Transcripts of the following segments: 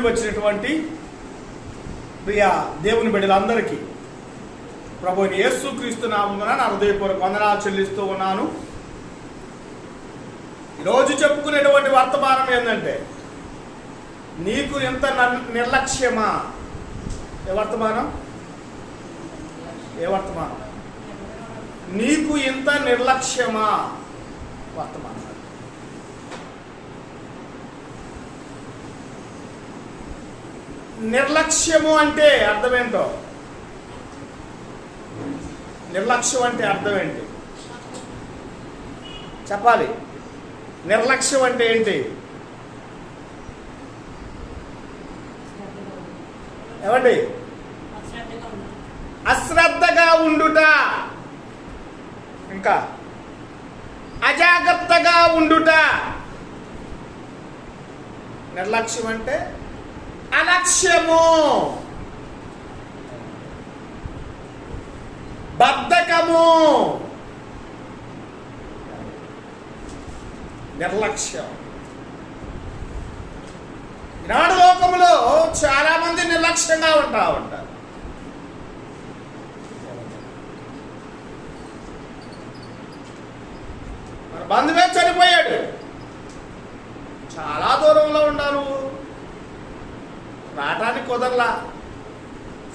వచ్చినటువంటి ప్రియ దేవుని బిడ్డలందరికీ ప్రభువైన యేసుక్రీస్తు నామమున నా హృదయపూర్వక వందనాలు చెల్లిస్తూ ఉన్నాను. ఈరోజు చెప్పుకునేటువంటి వర్తమానం ఏంటంటే, నీకు ఎంత నిర్లక్ష్యమా? ఏ వర్తమానం? నీకు ఇంత నిర్లక్ష్యమా వర్తమానం. నిర్లక్ష్యము అంటే అర్థమేంటో? నిర్లక్ష్యం అంటే అర్థం ఏంటి చెప్పాలి. నిర్లక్ష్యం అంటే ఏంటి? ఏమండి? అశ్రద్ధగా ఉండుట, ఇంకా అజాగ్రత్తగా ఉండుట. నిర్లక్ష్యం అంటే అలక్ష్యము, బద్ధకము, నిర్లక్ష్యం. ఈనాడు లోకంలో చాలా మంది నిర్లక్ష్యంగా ఉంటారు. మన బంధువే చనిపోయాడు, చాలా దూరంలో ఉన్నారు, రావటానికి కుదరలా.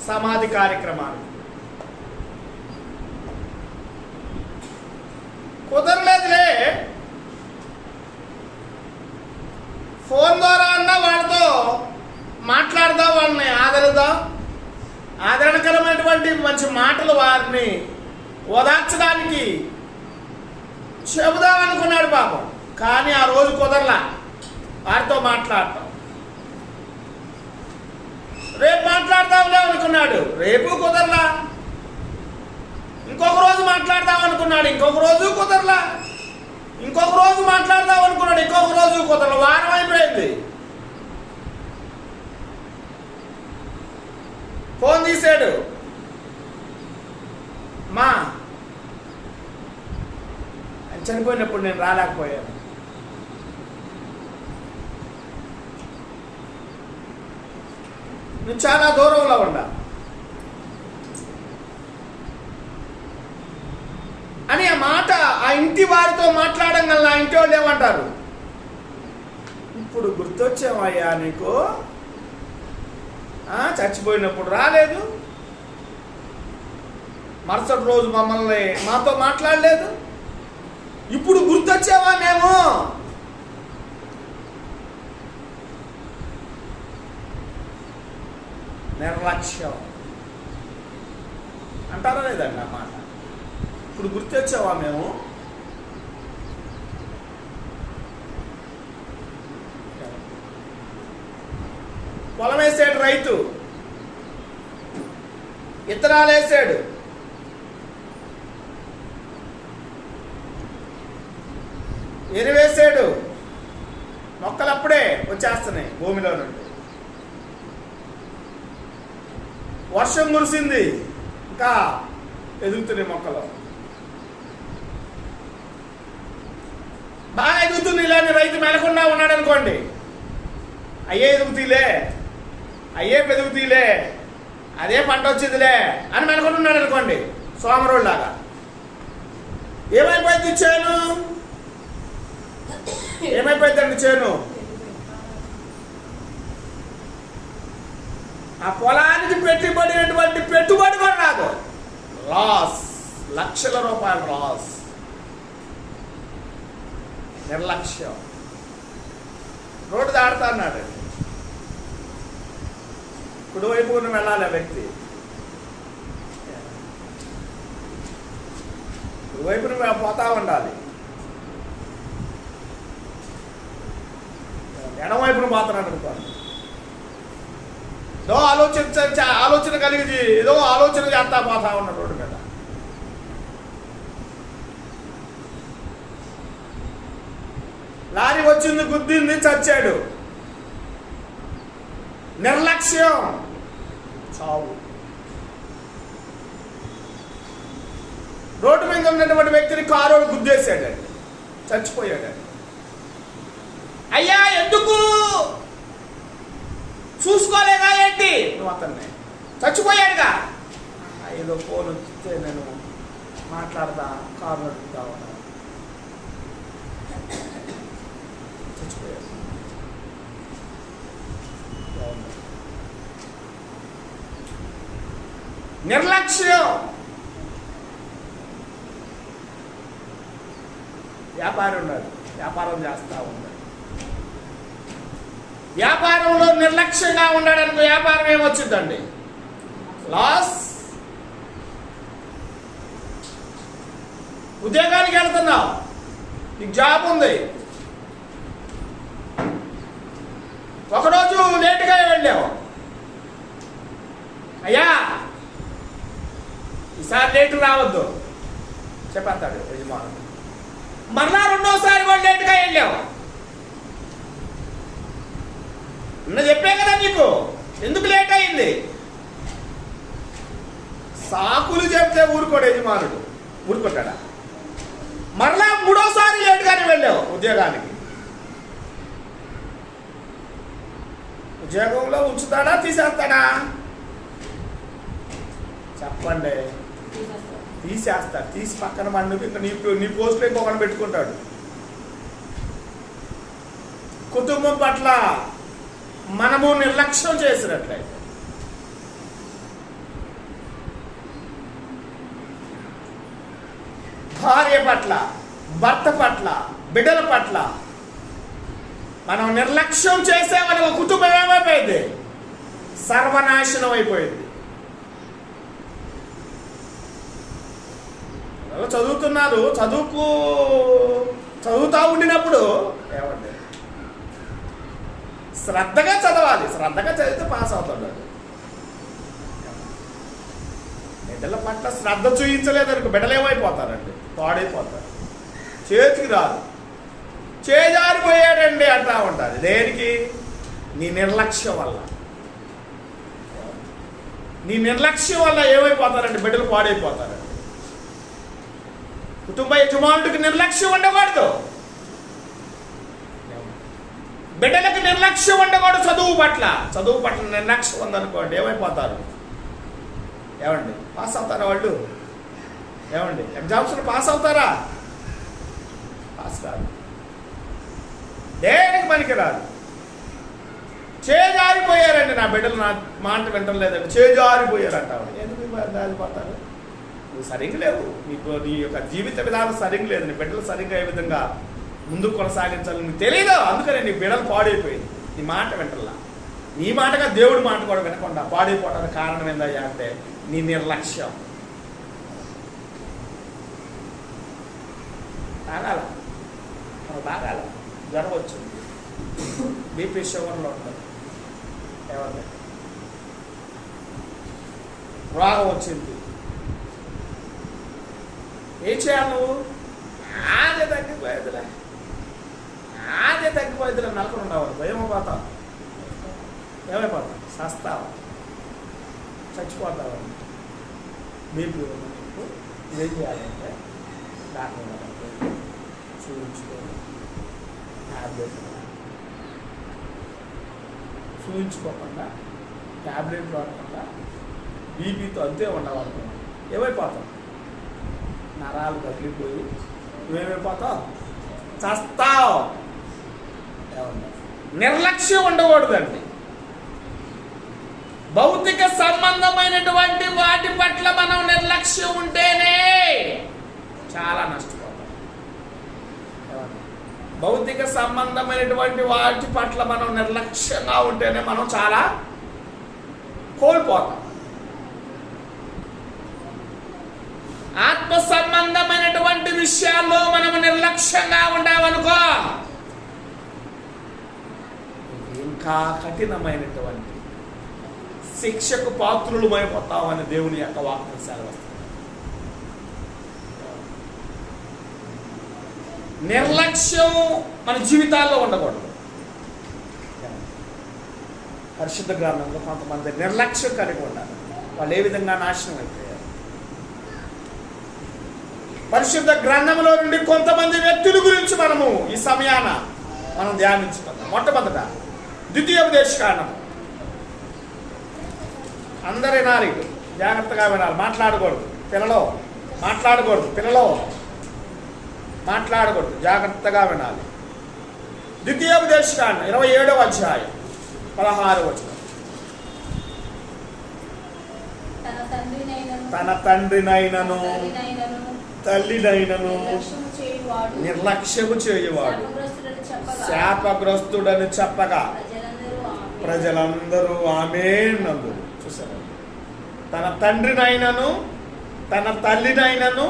సమాధి కార్యక్రమాలు కుదరలేదులే, ఫోన్ ద్వారా అన్నా వాళ్ళతో మాట్లాడదాం, వాళ్ళని ఆదరిద్దాం, ఆదరణకరమైనటువంటి మంచి మాటలు వారిని ఓదార్చడానికి చెబుదాం అనుకున్నాడు పాపం. కానీ ఆ రోజు కుదరలా వారితో మాట్లాడటం. రేపు మాట్లాడదాంలే అనుకున్నాడు, రేపు కుదరలా. ఇంకొక రోజు మాట్లాడదాం అనుకున్నాడు, ఇంకొక రోజు కుదరలా. ఇంకొక రోజు మాట్లాడదాం అనుకున్నాడు, ఇంకొక రోజు కుదరలా. వారం అయిపోయింది. ఫోన్ తీసాడు, మా ఆయన చనిపోయినప్పుడు నేను రాలేకపోయాను. నువ్వు చాలా దూరంలో ఉండా అని ఆ మాట ఆ ఇంటి వారితో మాట్లాడడం వల్ల ఆ ఇంటి వాళ్ళు ఏమంటారు? ఇప్పుడు గుర్తొచ్చామయ్యా నీకు, చచ్చిపోయినప్పుడు రాలేదు, మరుసటి రోజు మాతో మాట్లాడలేదు, ఇప్పుడు గుర్తొచ్చావా మేము? నిర్లక్ష్యం అంటారా లేదండి అన్నమాట. ఇప్పుడు గుర్తొచ్చావా మేము? పొలం వేసాడు రైతు, విత్తనాలు వేసాడు, ఎరువేసాడు, మొక్కలు అప్పుడే వచ్చేస్తున్నాయి భూమిలో నుండి. వర్షం కురిసింది, ఇంకా ఎదుగుతున్నాయి మొక్కలు, బాగా ఎదుగుతుంది. ఇలాంటి రైతు మెలకుండా ఉన్నాడు అనుకోండి, అయ్యే ఎదుగుతీలే, అయ్యే పెరుగుతీలే, అదే పంట వచ్చిందిలే అని మెలకుండా ఉన్నాడు అనుకోండి, సోమరోళ్ళలాగా. ఏమైపోయింది చేను? ఏమైపోయిందండి చేను? ఆ పొలానికి పెట్టబడినటువంటి పెట్టుబడి కూడా రాదు, లాస్, లక్షల రూపాయల లాస్. నిర్లక్ష్యం. రోడ్డు దాడుతా అన్నాడు, కుడివైపున వెళ్ళాలి ఆ వ్యక్తి, కుడివైపున పోతా ఉండాలి, ఎడమవైపున పోతున్నాడు అనుకోండి. ఏదో ఆలోచన కలిగి ఏదో ఆలోచన చేస్తా పోతా ఉన్నాడు రోడ్డు మీద. లారీ వచ్చింది, గుద్దింది, చచ్చాడు. నిర్లక్ష్యం, చావు. రోడ్డు మీద ఉన్నటువంటి వ్యక్తిని కారు గుద్దేశాడండి, చచ్చిపోయాడండి. అయ్యా ఎందుకు చూసుకోలేదా ఏంటి నువ్వు అతన్ని? చచ్చిపోయాడుగా. ఏదో ఫోన్ వస్తే నేను మాట్లాడతా, కారు నడుపుతా ఉన్నా, చచ్చిపోయాడు. నిర్లక్ష్యం. వ్యాపారం ఉన్నాడు, వ్యాపారం చేస్తా ఉన్నాడు, వ్యాపారంలో నిర్లక్ష్యంగా ఉన్నాడనుకో వ్యాపారం ఏమొచ్చిందండి? లాస్. ఉద్యోగానికి వెళ్తున్నావు, నీకు జాబ్ ఉంది, ఒకరోజు లేటుగా వెళ్ళావు, అయ్యా ఈసారి లేటు రావద్దు చెప్పేస్తాడు యజమానుడు. మరలా రెండోసారి కూడా లేటుగా వెళ్ళావు, నిన్న చెప్పే కదా నీకు ఎందుకు లేట్ అయింది. సాకులు చెప్తే ఊరుకోడు యజమానుడు, ఊరుకుంటాడా? మరలా మూడోసారి లేటుగానే వెళ్ళావు ఉద్యోగానికి, ఉద్యోగంలో ఉంచుతాడా తీసేస్తాడా? చెప్పండి. తీసేస్తాడు. తీసి పక్కన మండుకు ఇంకా నీ పోస్టులో ఇంకొకటి పెట్టుకుంటాడు. కుటుంబం పట్ల మనము నిర్లక్ష్యం చేసినట్లయితే భార్య పట్ల, భర్త పట్ల, బిడ్డల పట్ల మనం నిర్లక్ష్యం చేసేవని ఒక కుటుంబం ఏమైపోయింది? సర్వనాశనం అయిపోయింది. చదువుతున్నారు, చదువుతా ఉండినప్పుడు ఏమండి శ్రద్ధగా చదవాలి, శ్రద్ధగా చదివితే పాస్ అవుతున్నాడు. బిడ్డల పట్ల శ్రద్ధ చూపించలేదనుకో బిడ్డలు ఏమైపోతారండి? పాడైపోతారు, చేతికి రాదు, చేజారిపోయాడండి అంటా ఉంటుంది. దేనికి? నీ నిర్లక్ష్యం వల్ల. నీ నిర్లక్ష్యం వల్ల ఏమైపోతారండి? బిడ్డలు పాడైపోతారండి. కుటుంబ యజమానుడికి నిర్లక్ష్యం ఉండకూడదు, బిడ్డలకు నిర్లక్ష్యం ఉండకూడదు. చదువు పట్ల నిర్లక్ష్యం ఉందనుకోండి ఏమైపోతారు? ఏమండి పాస్ అవుతారా వాళ్ళు? ఏమండి ఎగ్జామ్స్లో పాస్ అవుతారా? పాస్ కాదు, దేనికి పనికి రాదు. చేజారిపోయారండి నా బిడ్డలు, నా మాట వింటలేదండి, చేజారిపోయారంట. ఎందుకు జారిపోతారు? నువ్వు సరిగ్గా లేవు, నీ యొక్క జీవిత విధానం సరిగ్గా లేదు, నీ బిడ్డలు సరిగ్గా ఏ విధంగా ముందుకు కొనసాగించాలని నీకు తెలియదు. అందుకని నీ బిడ్డలు పాడైపోయింది, నీ మాట వింటల్లా. నీ మాటగా దేవుడి మాట కూడా వినకుండా పాడైపోవడానికి కారణం ఏందయ్యా అంటే నీ నిర్లక్ష్యం. తాగాల, మనం తాగాల, జ్వరం వచ్చింది, బీపీ షుగర్లో ఉంటుంది, ఏమన్నా రోగం వచ్చింది, ఏం చేయాలి నువ్వు? అదే తగ్గిపోయేదిలే నలకలు ఉండవు, ఏమైపోతావు? సస్తావా, చచ్చిపోతావు. బీపీ నీకు ఏం చేయాలంటే డాక్టర్ చూపించుకోవాలి, చూపించుకోకుండా ట్యాబ్లెట్లు వాడకుండా బీపీతో అంతే ఉండవనుకున్నాం ఏమైపోతాం? నరాలు కదిలిపోయి నువ్వేమైపోతావు? చస్తావు. నిర్లక్ష్యం ఉండకూడదండి. భౌతిక సంబంధమైనటువంటి వాటి పట్ల మనం నిర్లక్ష్యం ఉంటేనే చాలా నష్టపోతాం. భౌతిక సంబంధమైనటువంటి వాటి పట్ల మనం నిర్లక్ష్యంగా ఉంటేనే మనం చాలా కోల్పోతాం. ఆత్మ సంబంధమైనటువంటి విషయాల్లో మనం నిర్లక్ష్యంగా ఉండామనుకో ఇంకా కఠినమైనటువంటి శిక్షకు పాత్రులమైపోతామని దేవుని యొక్క వాక్యం సెలవిస్తుంది. నిర్లక్ష్యం మన జీవితాల్లో ఉండకూడదు. పరిశుద్ధ గ్రంథంలో కొంతమంది నిర్లక్ష్యం కలిగి ఉండాలి. వాళ్ళు ఏ విధంగా నాశనం అయిపోయారు. పరిశుద్ధ గ్రంథంలో నుండి కొంతమంది వ్యక్తుల గురించి మనము ఈ సమయాన మనం ధ్యానించుకుందాం. మొట్టమొదట ద్వితీయోపదేశకాండము అందరు వినాలి, జాగ్రత్తగా వినాలి. మాట్లాడకూడదు పిల్లలు, మాట్లాడకూడదు, జాగ్రత్తగా వినాలి. ద్వితీయోపదేశకాండం 27వ అధ్యాయం 16వ వచనం. తన తండ్రినైనను తల్లినైనను నిర్లక్ష్యము చేయువాడు శాపగ్రస్తుడని చెప్పగా ప్రజలందరూ ఆమేన్ అందురు. చూసారా, తన తండ్రినైనను తన తల్లినైనను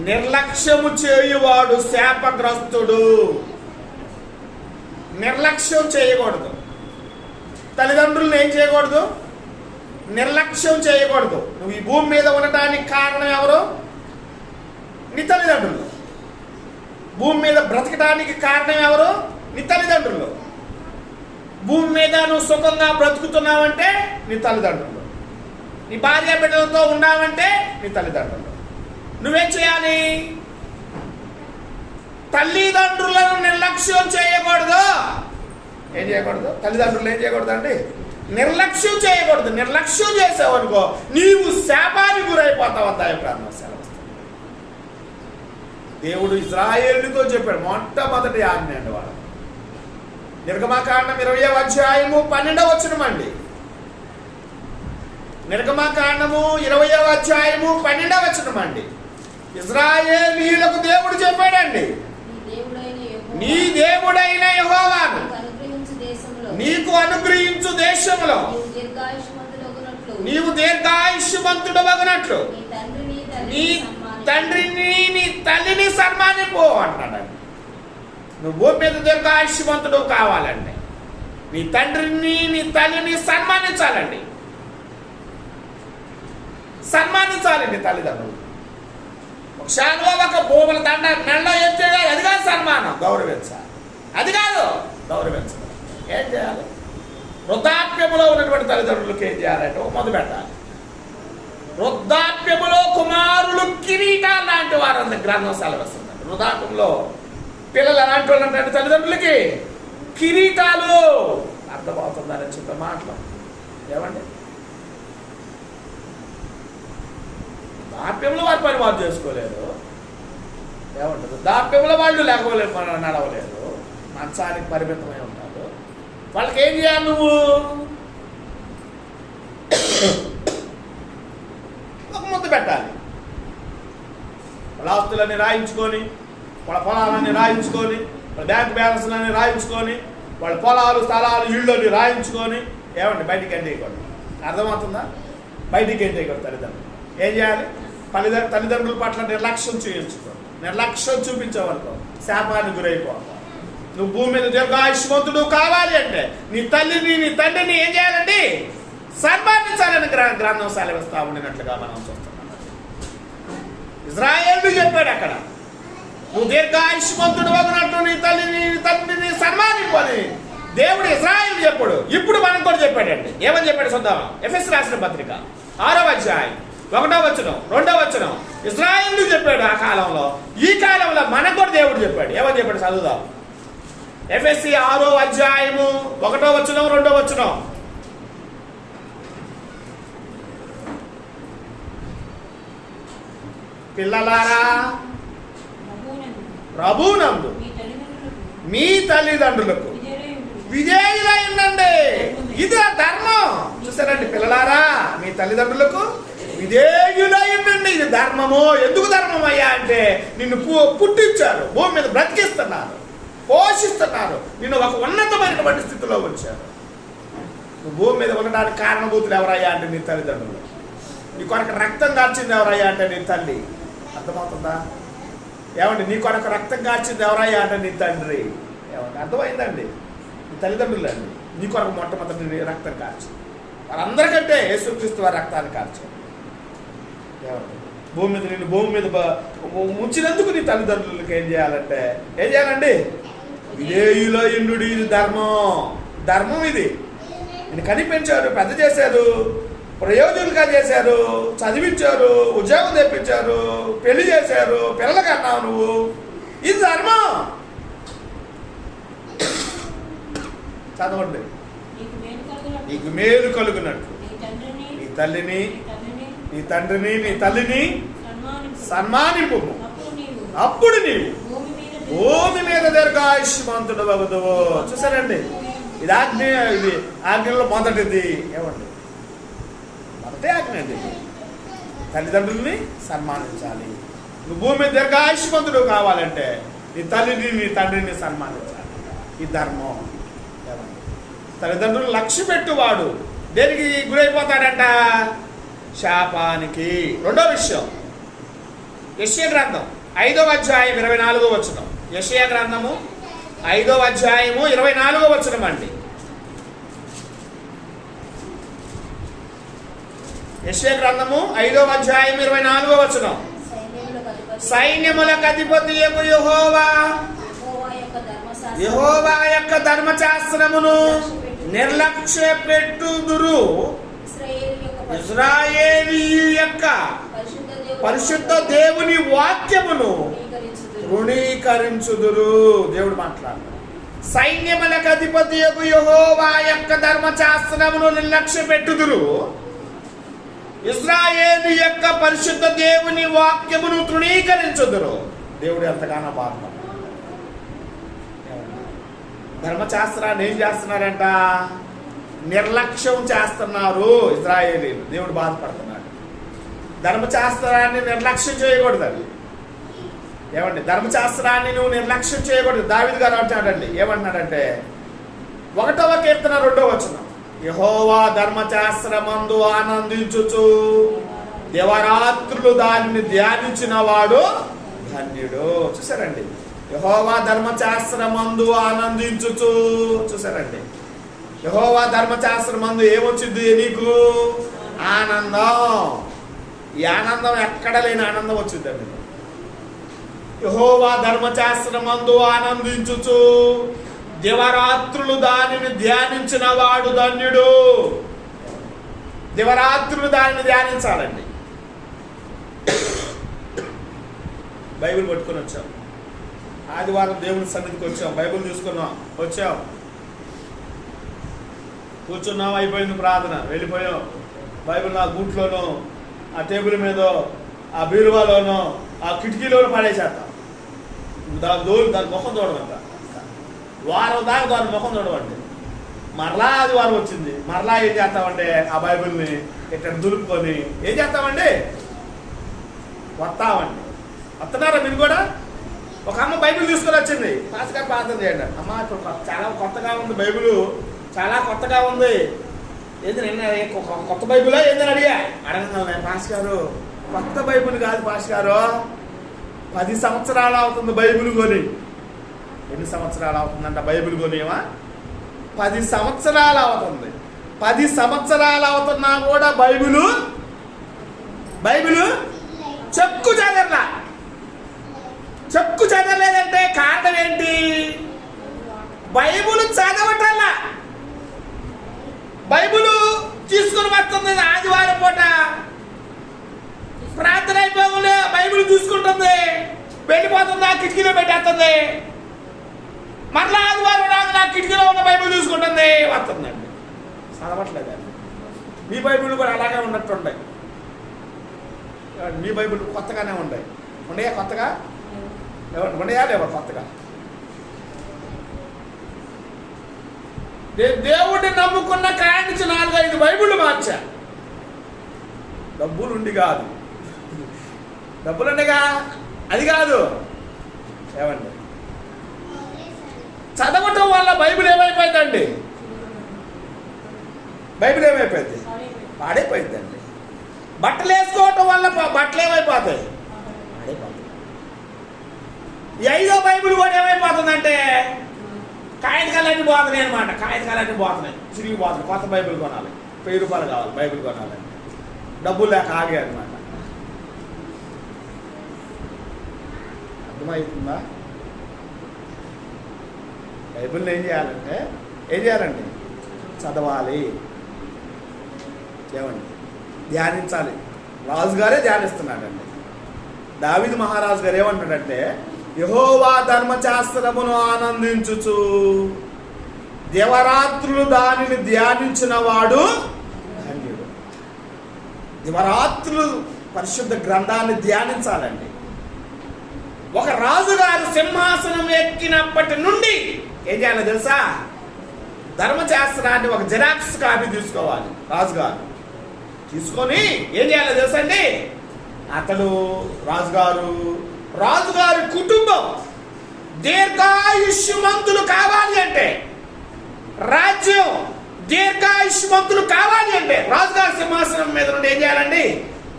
నిర్లక్ష్యము చేయువాడు శాపగ్రస్తుడు. నిర్లక్ష్యం చేయకూడదు. తల్లిదండ్రులను ఏం చేయకూడదు? నిర్లక్ష్యం చేయకూడదు. నువ్వు ఈ భూమి మీద ఉండటానికి కారణం ఎవరు? నీ తల్లిదండ్రులు. భూమి మీద బ్రతకడానికి కారణం ఎవరు? నీ తల్లిదండ్రులు. భూమి మీద నువ్వు సుఖంగా బ్రతుకుతున్నావంటే నీ తల్లిదండ్రులు. నీ భార్య బిడ్డలతో ఉన్నావంటే నీ తల్లిదండ్రులు. నువ్వేం చేయాలి? తల్లిదండ్రులను నిర్లక్ష్యం చేయకూడదు. ఏం చేయకూడదు? తల్లిదండ్రులు ఏం చేయకూడదు అండి? నిర్లక్ష్యం చేయకూడదు. నిర్లక్ష్యం చేసావనుకో నీవు శాపానికి గురైపోతావు. అంత ప్రార్థన సెలవుస్తుంది. దేవుడు ఇశ్రాయేలుతో చెప్పాడు, మొట్టమొదటి ఆజ్ఞ అండి వాడు. నిర్గమకాండం 20వ అధ్యాయము 12వ వచనం అండి. నిర్గమకాండము 20వ అధ్యాయము 12వ వచనం అండి. ఇశ్రాయేలీయులకు దేవుడు చెప్పాడండి, నీ దేవుడైన యెహోవాను నీకు అనుగ్రహించు దేశంలో నీవు దీర్ఘాయుష్మంతుడవగునట్లు నీ తండ్రిని నీ తల్లిని సన్మానింపు అంటాడండి. నువ్వు భూమి మీద దీర్ఘాయుష్మంతుడు కావాలండి, నీ తండ్రిని నీ తల్లిని సన్మానించాలండి. సన్మానించాలండి తల్లిదండ్రులు. శాలువా ఒక భూముల దండ మెళ్ళ ఎత్తేగా అది కాదు సన్మానం, గౌరవించాలి. అది కాదు గౌరవించాలి. ఏం చేయాలి? వృద్ధాప్యములో ఉన్నటువంటి తల్లిదండ్రులకు ఏం చేయాలంటే ఒక మొదలు పెట్టాలి. వృద్ధాప్యములో కుమారులు కిరీటాలు లాంటి వారు అంత గ్రంథం సెలవిస్తుంది. వృద్ధాప్యంలో పిల్లలు ఎలాంటి వాళ్ళు అంటే తల్లిదండ్రులకి కిరీటాలు. అర్థమవుతుందని చెప్పే మాటలు ఏమండి? దాప్యంలో వారి పని వారు చేసుకోలేరు. ఏమంటారు? దాప్యంలో వాళ్ళు లేకపోలేదు, మనం నడవలేదు, మంచానికి పరిమితమై ఉంటారు. వాళ్ళకి ఏం చేయాలి? నువ్వు ఒక ముద్ద పెట్టాలి. వాళ్ళ ఆస్తులన్నీ రాయించుకొని, వాళ్ళ పొలాలన్నీ రాయించుకొని, వాళ్ళ బ్యాంక్ బ్యాలెన్స్లన్నీ రాయించుకొని, వాళ్ళ పొలాలు స్థలాలు ఇళ్ళని రాయించుకొని ఏమండి బయటికి ఎంటేయకూడదు. అర్థమవుతుందా? బయటికి ఎంటేయకూడదు. తల్లిదండ్రులు ఏం చేయాలి? తల్లిదండ్రుల పట్ల నిర్లక్ష్యం చూపించుకో. నిర్లక్ష్యం చూపించవనుకో శాపానికి గురైపోవాలి. నువ్వు భూమి మీద దీర్ఘాయుష్మంతుడు కావాలి అంటే నీ తల్లిని నీ తండ్రిని ఏం చేయాలండి? సన్మానించాలని గ్రంథం సెలవిస్తా ఉండినట్లుగా మనం చూస్తున్నాం. ఇశ్రాయేలు చెప్పాడు అక్కడ, నువ్వు దీర్ఘాయుష్మంతుడు వగినట్టు నీ తల్లిని నీ తండ్రిని సన్మానింపని దేవుడు ఇశ్రాయేలు చెప్పాడు. ఇప్పుడు మనకు కూడా చెప్పాడండి. ఏమని చెప్పాడు చూద్దాం. ఎఫెసీ రాసిన పత్రిక 6వ అధ్యాయం 1వ వచనం 2వ వచనం. ఇశ్రాయేలు చెప్పాడు ఆ కాలంలో. ఈ కాలంలో మనకు కూడా దేవుడు చెప్పాడు. ఏమని చెప్పాడు? చదువుదాం. ఎఫెసీ 6వ అధ్యాయము 1వ వచనం 2వ వచనం. పిల్లలారా ప్రభువునందు మీ తల్లిదండ్రులకు విధేయులై ఉండండి. ఇది ధర్మం. చూసారండి, పిల్లలారా మీ తల్లిదండ్రులకు విధేయులై ఉండండి. ఇది ధర్మము. ఎందుకు ధర్మం అయ్యా అంటే నిన్ను పుట్టించారు, భూమి మీద బ్రతికిస్తున్నారు, పోషిస్తున్నారు, నిన్ను ఒక ఉన్నతమైనటువంటి స్థితిలో ఉంచారు. నువ్వు భూమి మీద ఉండడానికి కారణభూతులు ఎవరయ్యా అంటే నీ తల్లిదండ్రులు. నీ కొరకు రక్తం కార్చింది ఎవరయ్యా అంటే నీ తల్లి. అర్థమవుతుందా? ఏమండి? నీ కొరకు రక్తం కార్చింది ఎవరయ్యా అంటే నీ తండ్రి. ఏమండి? అర్థమైందండి? నీ తల్లిదండ్రులు అండి నీ కొరకు మొట్టమొదటి రక్తం కార్చి, వారందరికంటే యేసుక్రీస్తు వారి రక్తాన్ని కార్చారు. ఏమండి? నిన్ను భూమి మీద ముంచినందుకు నీ తల్లిదండ్రులకు ఏం చేయాలంటే ఏం చేయాలండి? విధేయులయుండు. ఇది ధర్మం. ఇది నేను కనిపించారు, పెద్ద చేశారు, ప్రయోజకులుగా చేశారు, చదివించారు, ఉద్యోగం తెప్పించారు, పెళ్లి చేశారు, పిల్లలకి అన్నావు నువ్వు. ఇది ధర్మం. చదవండి. నీకు మేలు కలుగునట్లు నీ తల్లిని, నీ తండ్రిని, నీ తల్లిని సన్మానింపు, అప్పుడు నీవు భూమి మీద దీర్ఘాయుష్మంతుడు వగుదువు. చూసారండి, ఇది ఆజ్ఞ. ఇది ఆజ్ఞలో మొదటిది ఏమండి? మొదటి ఆజ్ఞ అండి. తల్లిదండ్రుల్ని సన్మానించాలి. నువ్వు భూమి మీద దీర్ఘాయుష్మంతుడు కావాలంటే నీ తల్లిని, నీ తండ్రిని సన్మానించాలి. ఈ ధర్మం. తల్లిదండ్రులు లక్ష్య పెట్టువాడు దేనికి గురైపోతాడంట? శాపానికి. రెండో విషయం, యెషయా గ్రంథం 5వ అధ్యాయం 24వ వచనం. యెషయా గ్రంథము 5వ అధ్యాయము 24వ వచనం అండి. యెషయా గ్రంథము 5వ అధ్యాయం 24వ వచనం. సైన్యములకు అధిపతియగు యెహోవా యొక్క ధర్మశాస్త్రమును నిర్లక్ష్య పెట్టుదురు. ఇశ్రాయేలు యొక్క పరిశుద్ధ దేవుని వాక్యమును తృణీకరించుదురు. దేవుడు మాట్లాడు. సైన్యములకు అధిపతియగు యెహోవా యొక్క ధర్మశాస్త్రమును నిర్లక్ష్య పెట్టుదురు. ఇశ్రాయేలు యొక్క పరిశుద్ధ దేవుని వాక్యమును తృణీకరించుదురు. దేవుడు ఎంతగానో బాధ. ధర్మశాస్త్రాన్ని ఏం చేస్తున్నారంట? నిర్లక్ష్యం చేస్తున్నారు ఇశ్రాయేలీలు. దేవుడు బాధపడుతున్నాడు. ధర్మశాస్త్రాన్ని నిర్లక్ష్యం చేయకూడదండి. ఏమండి? ధర్మశాస్త్రాన్ని నువ్వు నిర్లక్ష్యం చేయకూడదు. దావీదు గారు అంటాడండి, ఏమంటున్నాడంటే 1వ కీర్తన 2వ వచనం. యెహోవా ధర్మశాస్త్రమందు ఆనందించుచు దివారాత్రులు దానిని ధ్యానించిన వాడు ధన్యుడు. చూసారండి, యెహోవా ధర్మశాస్త్రమందు ఆనందించుచు. చూసారండి, యెహోవా ధర్మశాస్త్రమందు ఏమొచ్చింది నీకు? ఆనందం. ఈ ఆనందం ఎక్కడ లేని ఆనందం వచ్చిందండి. యెహోవా ధర్మశాస్త్రమందు ఆనందించుచు దివారాత్రులు దానిని ధ్యానించిన వాడు ధన్యుడు. దివారాత్రులు దానిని ధ్యానించాలండి. బైబిల్ పట్టుకొని వచ్చాం, ఆదివారం దేవుని సన్నిధికి వచ్చాం, బైబిల్ తీసుకున్నాం, వచ్చాం, కూర్చున్నాం, అయిపోయింది ప్రార్థన, వెళ్ళిపోయాం. బైబిల్ నా గూట్లోనో, ఆ టేబుల్ మీదో, ఆ బీరువాలోనో, ఆ కిటికీలోనో పడేసేస్తాం. దాని ముఖం చూడమంట. వారం దాకా దాని ముఖం చూడవండి. మరలా ఆదివారం వచ్చింది, మరలా ఏం చేస్తామంటే ఆ బైబిల్ని ఇక్కడ దులుపుకొని ఏం చేస్తామండి? వస్తామండి. వస్తున్నారా మీరు కూడా? ఒక అమ్మ బైబిల్ తీసుకొని వచ్చింది, పాస్ గారు ప్రార్థన చేయండి. అమ్మ ఇప్పుడు చాలా కొత్తగా ఉంది బైబిల్, చాలా కొత్తగా ఉంది, ఏంది నిన్న కొత్త బైబిలా ఏందని అడిగా. అడగంగానే పాస్ గారు కొత్త బైబిల్ కాదు పాస్ గారు, 10 సంవత్సరాలు అవుతుంది బైబిల్ కొని. ఎన్ని సంవత్సరాలు అవుతుందంట బైబిల్ కొనేమా? 10 సంవత్సరాలు అవుతుంది. 10 సంవత్సరాలు అవుతున్నా కూడా బైబిల్ చెక్కు చదవలేదంటే కారణం ఏంటి? బైబిల్ చదవటల్లా. బైబిల్ తీసుకుని వస్తుంది ఆదివారం పూట, ప్రార్థన అయిపోకుండా బైబిల్ తీసుకుంటుంది, వెళ్ళిపోతుంది, ఆ కిటికీలో పెట్టేస్తుంది. మరలా ఆదివారం రాదు, నా కిటికీలో ఉన్న బైబిల్ తీసుకుంటుంది, వస్తుందండి. చదవట్లేదండి. మీ బైబిల్ కూడా అలాగే ఉన్నట్టుంటాయి. మీ బైబిల్ కొత్తగానే ఉండయా కొత్తగా? ఉండయా లేవా కొత్తగా? దేవుడిని నమ్ముకున్న కాడి నుంచి 4-5 బైబిళ్ళు మార్చా. డబ్బులుండి కాదు, డబ్బులుండగా అది కాదు. ఏమండి? చదవటం వల్ల బైబిల్ ఏమైపోయిందండి? బైబిల్ ఏమైపోయింది? పాడైపోయిందండి. బట్టలు వేసుకోవటం వల్ల బట్టలు ఏమైపోతాయి? పాడైపోతాయి. 5వ బైబిల్ కూడా ఏమైపోతుందంటే కాగితకాలన్నీ పోతున్నాయి అనమాట. కాగితకాలన్నీ పోతున్నాయి, చిరిగిపోతున్నాయి. కొత్త బైబిల్ కొనాలి, 1000 రూపాయలు కావాలి బైబిల్ కొనాలంటే. డబ్బులు లేక ఆగే అనమాట. అర్థమవుతుందా? బైబిల్ని ఏం చేయాలండి? చదవాలి. ఏమండి? ధ్యానించాలి. రాజుగారే ధ్యానిస్తున్నాడండి. దావీదు మహారాజు గారు ఏమంటాడంటే యెహోవా ధర్మశాస్త్రమును ఆనందించుచు దివారాత్రులు దానిని ధ్యానించిన వాడు ధన్యుడు. దివరాత్రులు పరిశుద్ధ గ్రంథాన్ని ధ్యానించాలండి. ఒక రాజుగారు సింహాసనం ఎక్కినప్పటి నుండి ఏం చేయాలో తెలుసా? ధర్మశాస్త్రాన్ని ఒక జిరాక్స్ కాపీ తీసుకోవాలి రాజుగారు. తీసుకొని ఏం చేయాలో తెలుసా అండి? అతడు రాజుగారి కుటుంబం దీర్ఘాయుష్మంతులు కావాలి అంటే, రాజ్యం దీర్ఘాయుష్మంతులు కావాలి అంటే రాజుగారి సింహాసనం మీద నుండి ఏం చేయాలండి?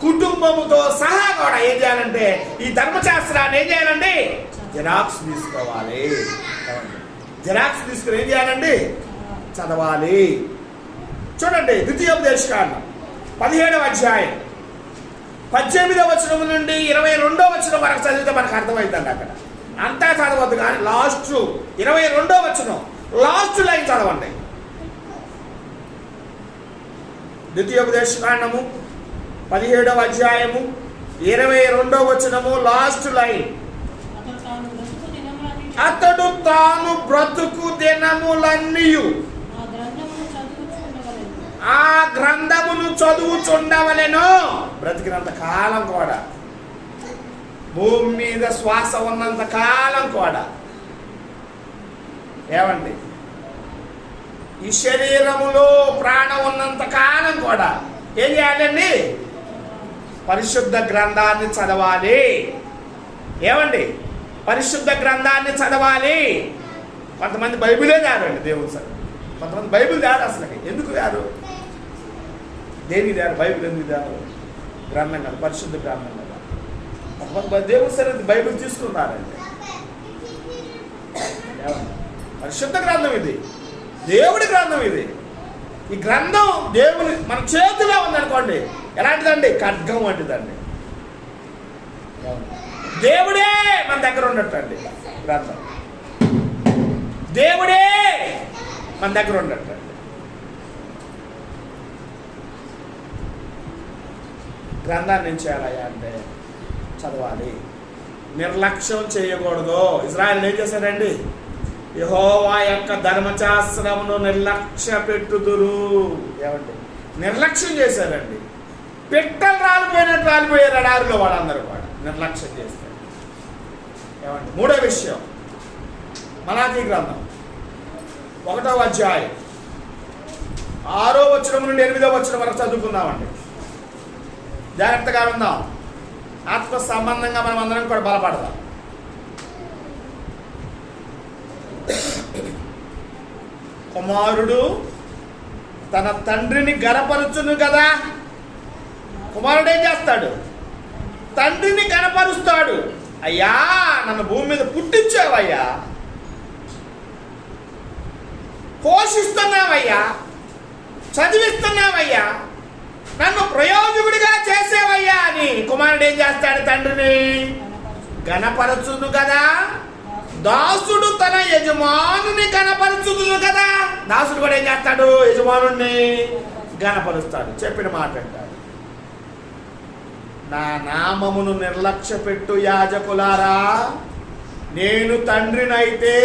కుటుంబముతో సహా కూడా ఏం చేయాలంటే ఈ ధర్మశాస్త్రాన్ని ఏం చేయాలండి? జిరాక్స్ తీసుకోవాలి. జిరాక్స్ తీసుకుని ఏం చేయాలండి? చదవాలి. చూడండి, ద్వితీయోపదేశకాండం 17వ అధ్యాయం 18వ వచనం నుండి 22వ వచనం వరకు చదివితే మనకు అర్థమవుతుంది. అక్కడ అంతా చదవద్దు, కానీ లాస్ట్ 22వ వచనం లాస్ట్ లైన్ చదవండి. ద్వితీయోపదేశకాండము 17వ అధ్యాయము 22వ వచనము లాస్ట్ లైన్. అతడు తాను బ్రతుకు దినములన్నీయు ఆ గ్రంథమును చదువుచుండవలెను. బ్రతికినంత కాలం కూడా, భూమి మీద శ్వాస ఉన్నంత కాలం కూడా, ఏమండి, ఈ శరీరములో ప్రాణం ఉన్నంత కాలం కూడా ఏం చేయాలండి? పరిశుద్ధ గ్రంథాన్ని చదవాలి. ఏమండి, పరిశుద్ధ గ్రంథాన్ని చదవాలి. కొంతమంది బైబిలే తేరండి దేవుని సార్. కొంతమంది బైబిల్ తేరు. అసలు ఎందుకు తేరు? దేనికి తేరు? బైబిల్ ఎందుకు తేరు? గ్రంథం కదా, పరిశుద్ధ గ్రంథం కదా. కొంతమంది దేవుని సార్ బైబిల్ తీసుకున్నారండి. పరిశుద్ధ గ్రంథం ఇది, దేవుడి గ్రంథం ఇది. ఈ గ్రంథం దేవుని మన చేతిలో ఉందనుకోండి, ఎలాంటిదండి? ఖడ్గం వంటిదండి. దేవుడే మన దగ్గర ఉన్నట్టండి. గ్రంథం దేవుడే మన దగ్గర ఉన్నట్టండి. గ్రంథాన్ని ఏం చేయాలయ్యా అంటే చదవాలి, నిర్లక్ష్యం చేయకూడదు. ఇజ్రాయెల్ ఏం చేశారండి? యెహోవా యొక్క ధర్మశాస్త్రమును నిర్లక్ష్య పెట్టుదురు. ఏమండి, నిర్లక్ష్యం చేశారండి. పిట్టలు రాలిపోయినట్టు రాలిపోయారు ఎడారిలో వాళ్ళందరూ కూడా నిర్లక్ష్యం చేస్తారు. ఏమండి, మూడో విషయం, మలాకీ గ్రంథం 1వ అధ్యాయం 6వ వచనం నుండి 8వ వచనం వరకు చదువుకుందామండి. జాగ్రత్తగా ఉందాం. ఆత్మ సంబంధంగా మనం అందరం కూడా బలపడదాం. కుమారుడు తన తండ్రిని గనపరుచును కదా. కుమారుడు ఏం చేస్తాడు? తండ్రిని గనపరుస్తాడు. అయ్యా, నన్ను భూమి మీద పుట్టించావయ్యా, పోషిస్తున్నావయ్యా, చదివిస్తున్నావయ్యా, నన్ను ప్రయోజకుడిగా చేసేవయ్యా అని కుమారుడు ఏం చేస్తాడు? తండ్రిని గనపరచును కదా. దాసుడు తన యజమానుని గనపరచును కదా. దాసుడు కూడా ఏం చేస్తాడు? యజమానుని గనపరుస్తాడు. చెప్పిన మాట అంటాడు, నా నామమును నిర్లక్ష్య పెట్టు యాజకులారా, నేను తండ్రినైతే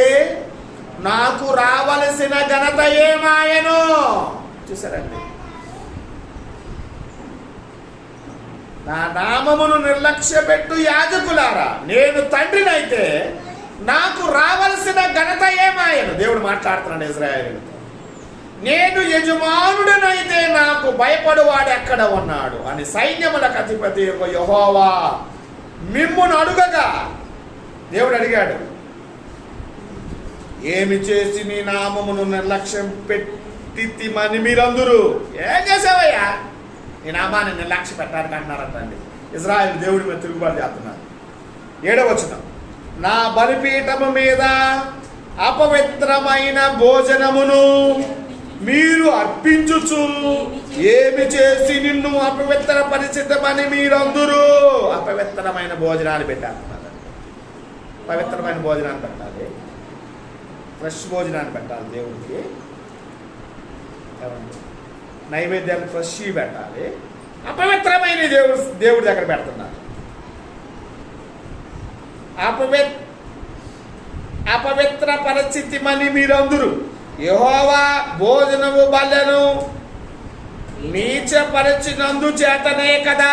నాకు రావలసిన ఘనత ఏమాయను. చూసారండి, నా నామమును నిర్లక్ష్య పెట్టు యాజకులారా, నేను తండ్రినైతే నాకు రావలసిన ఘనత ఏమాయను. దేవుడు మాట్లాడుతున్నాడు ఇశ్రాయేలుతో. నేను యజమానుడనైతే నాకు భయపడువాడు ఎక్కడ ఉన్నాడు అని సైన్యములకు అధిపతి యెహోవా మిమ్మును అడుగగా, దేవుడు అడిగాడు, ఏమి చేసి నీ నామమును నిర్లక్ష్యం పెట్టిమని మీరందరూ ఏం చేసావయ్యా? నీ నామాన్ని నిర్లక్ష్య పెట్టడానికి అంటున్నారంటండి. ఇశ్రాయేలు దేవుడి మీద తిరుగుబాటు చేస్తున్నారు. 7వ వచనం, నా బలిపీఠము మీద అపవిత్రమైన భోజనమును మీరు అర్పించుచు ఏమి చేసి నిన్ను అపవిత్ర పరిచితమని మీరందరూ. అపవిత్రమైన భోజనాలు పెట్టారు. పవిత్రమైన భోజనాన్ని పెట్టాలి, ఫ్రెష్ భోజనాన్ని పెట్టాలి దేవుడికి. నైవేద్యాన్ని ఫ్రెష్ పెట్టాలి. అపవిత్రమైన దేవుడి దగ్గర పెడుతున్నారు. అపవిత్ర పరిస్థితి మని మీరందరూ యెహోవా భోజనము బల్లెను నీచపరచినందు చేతనే కదా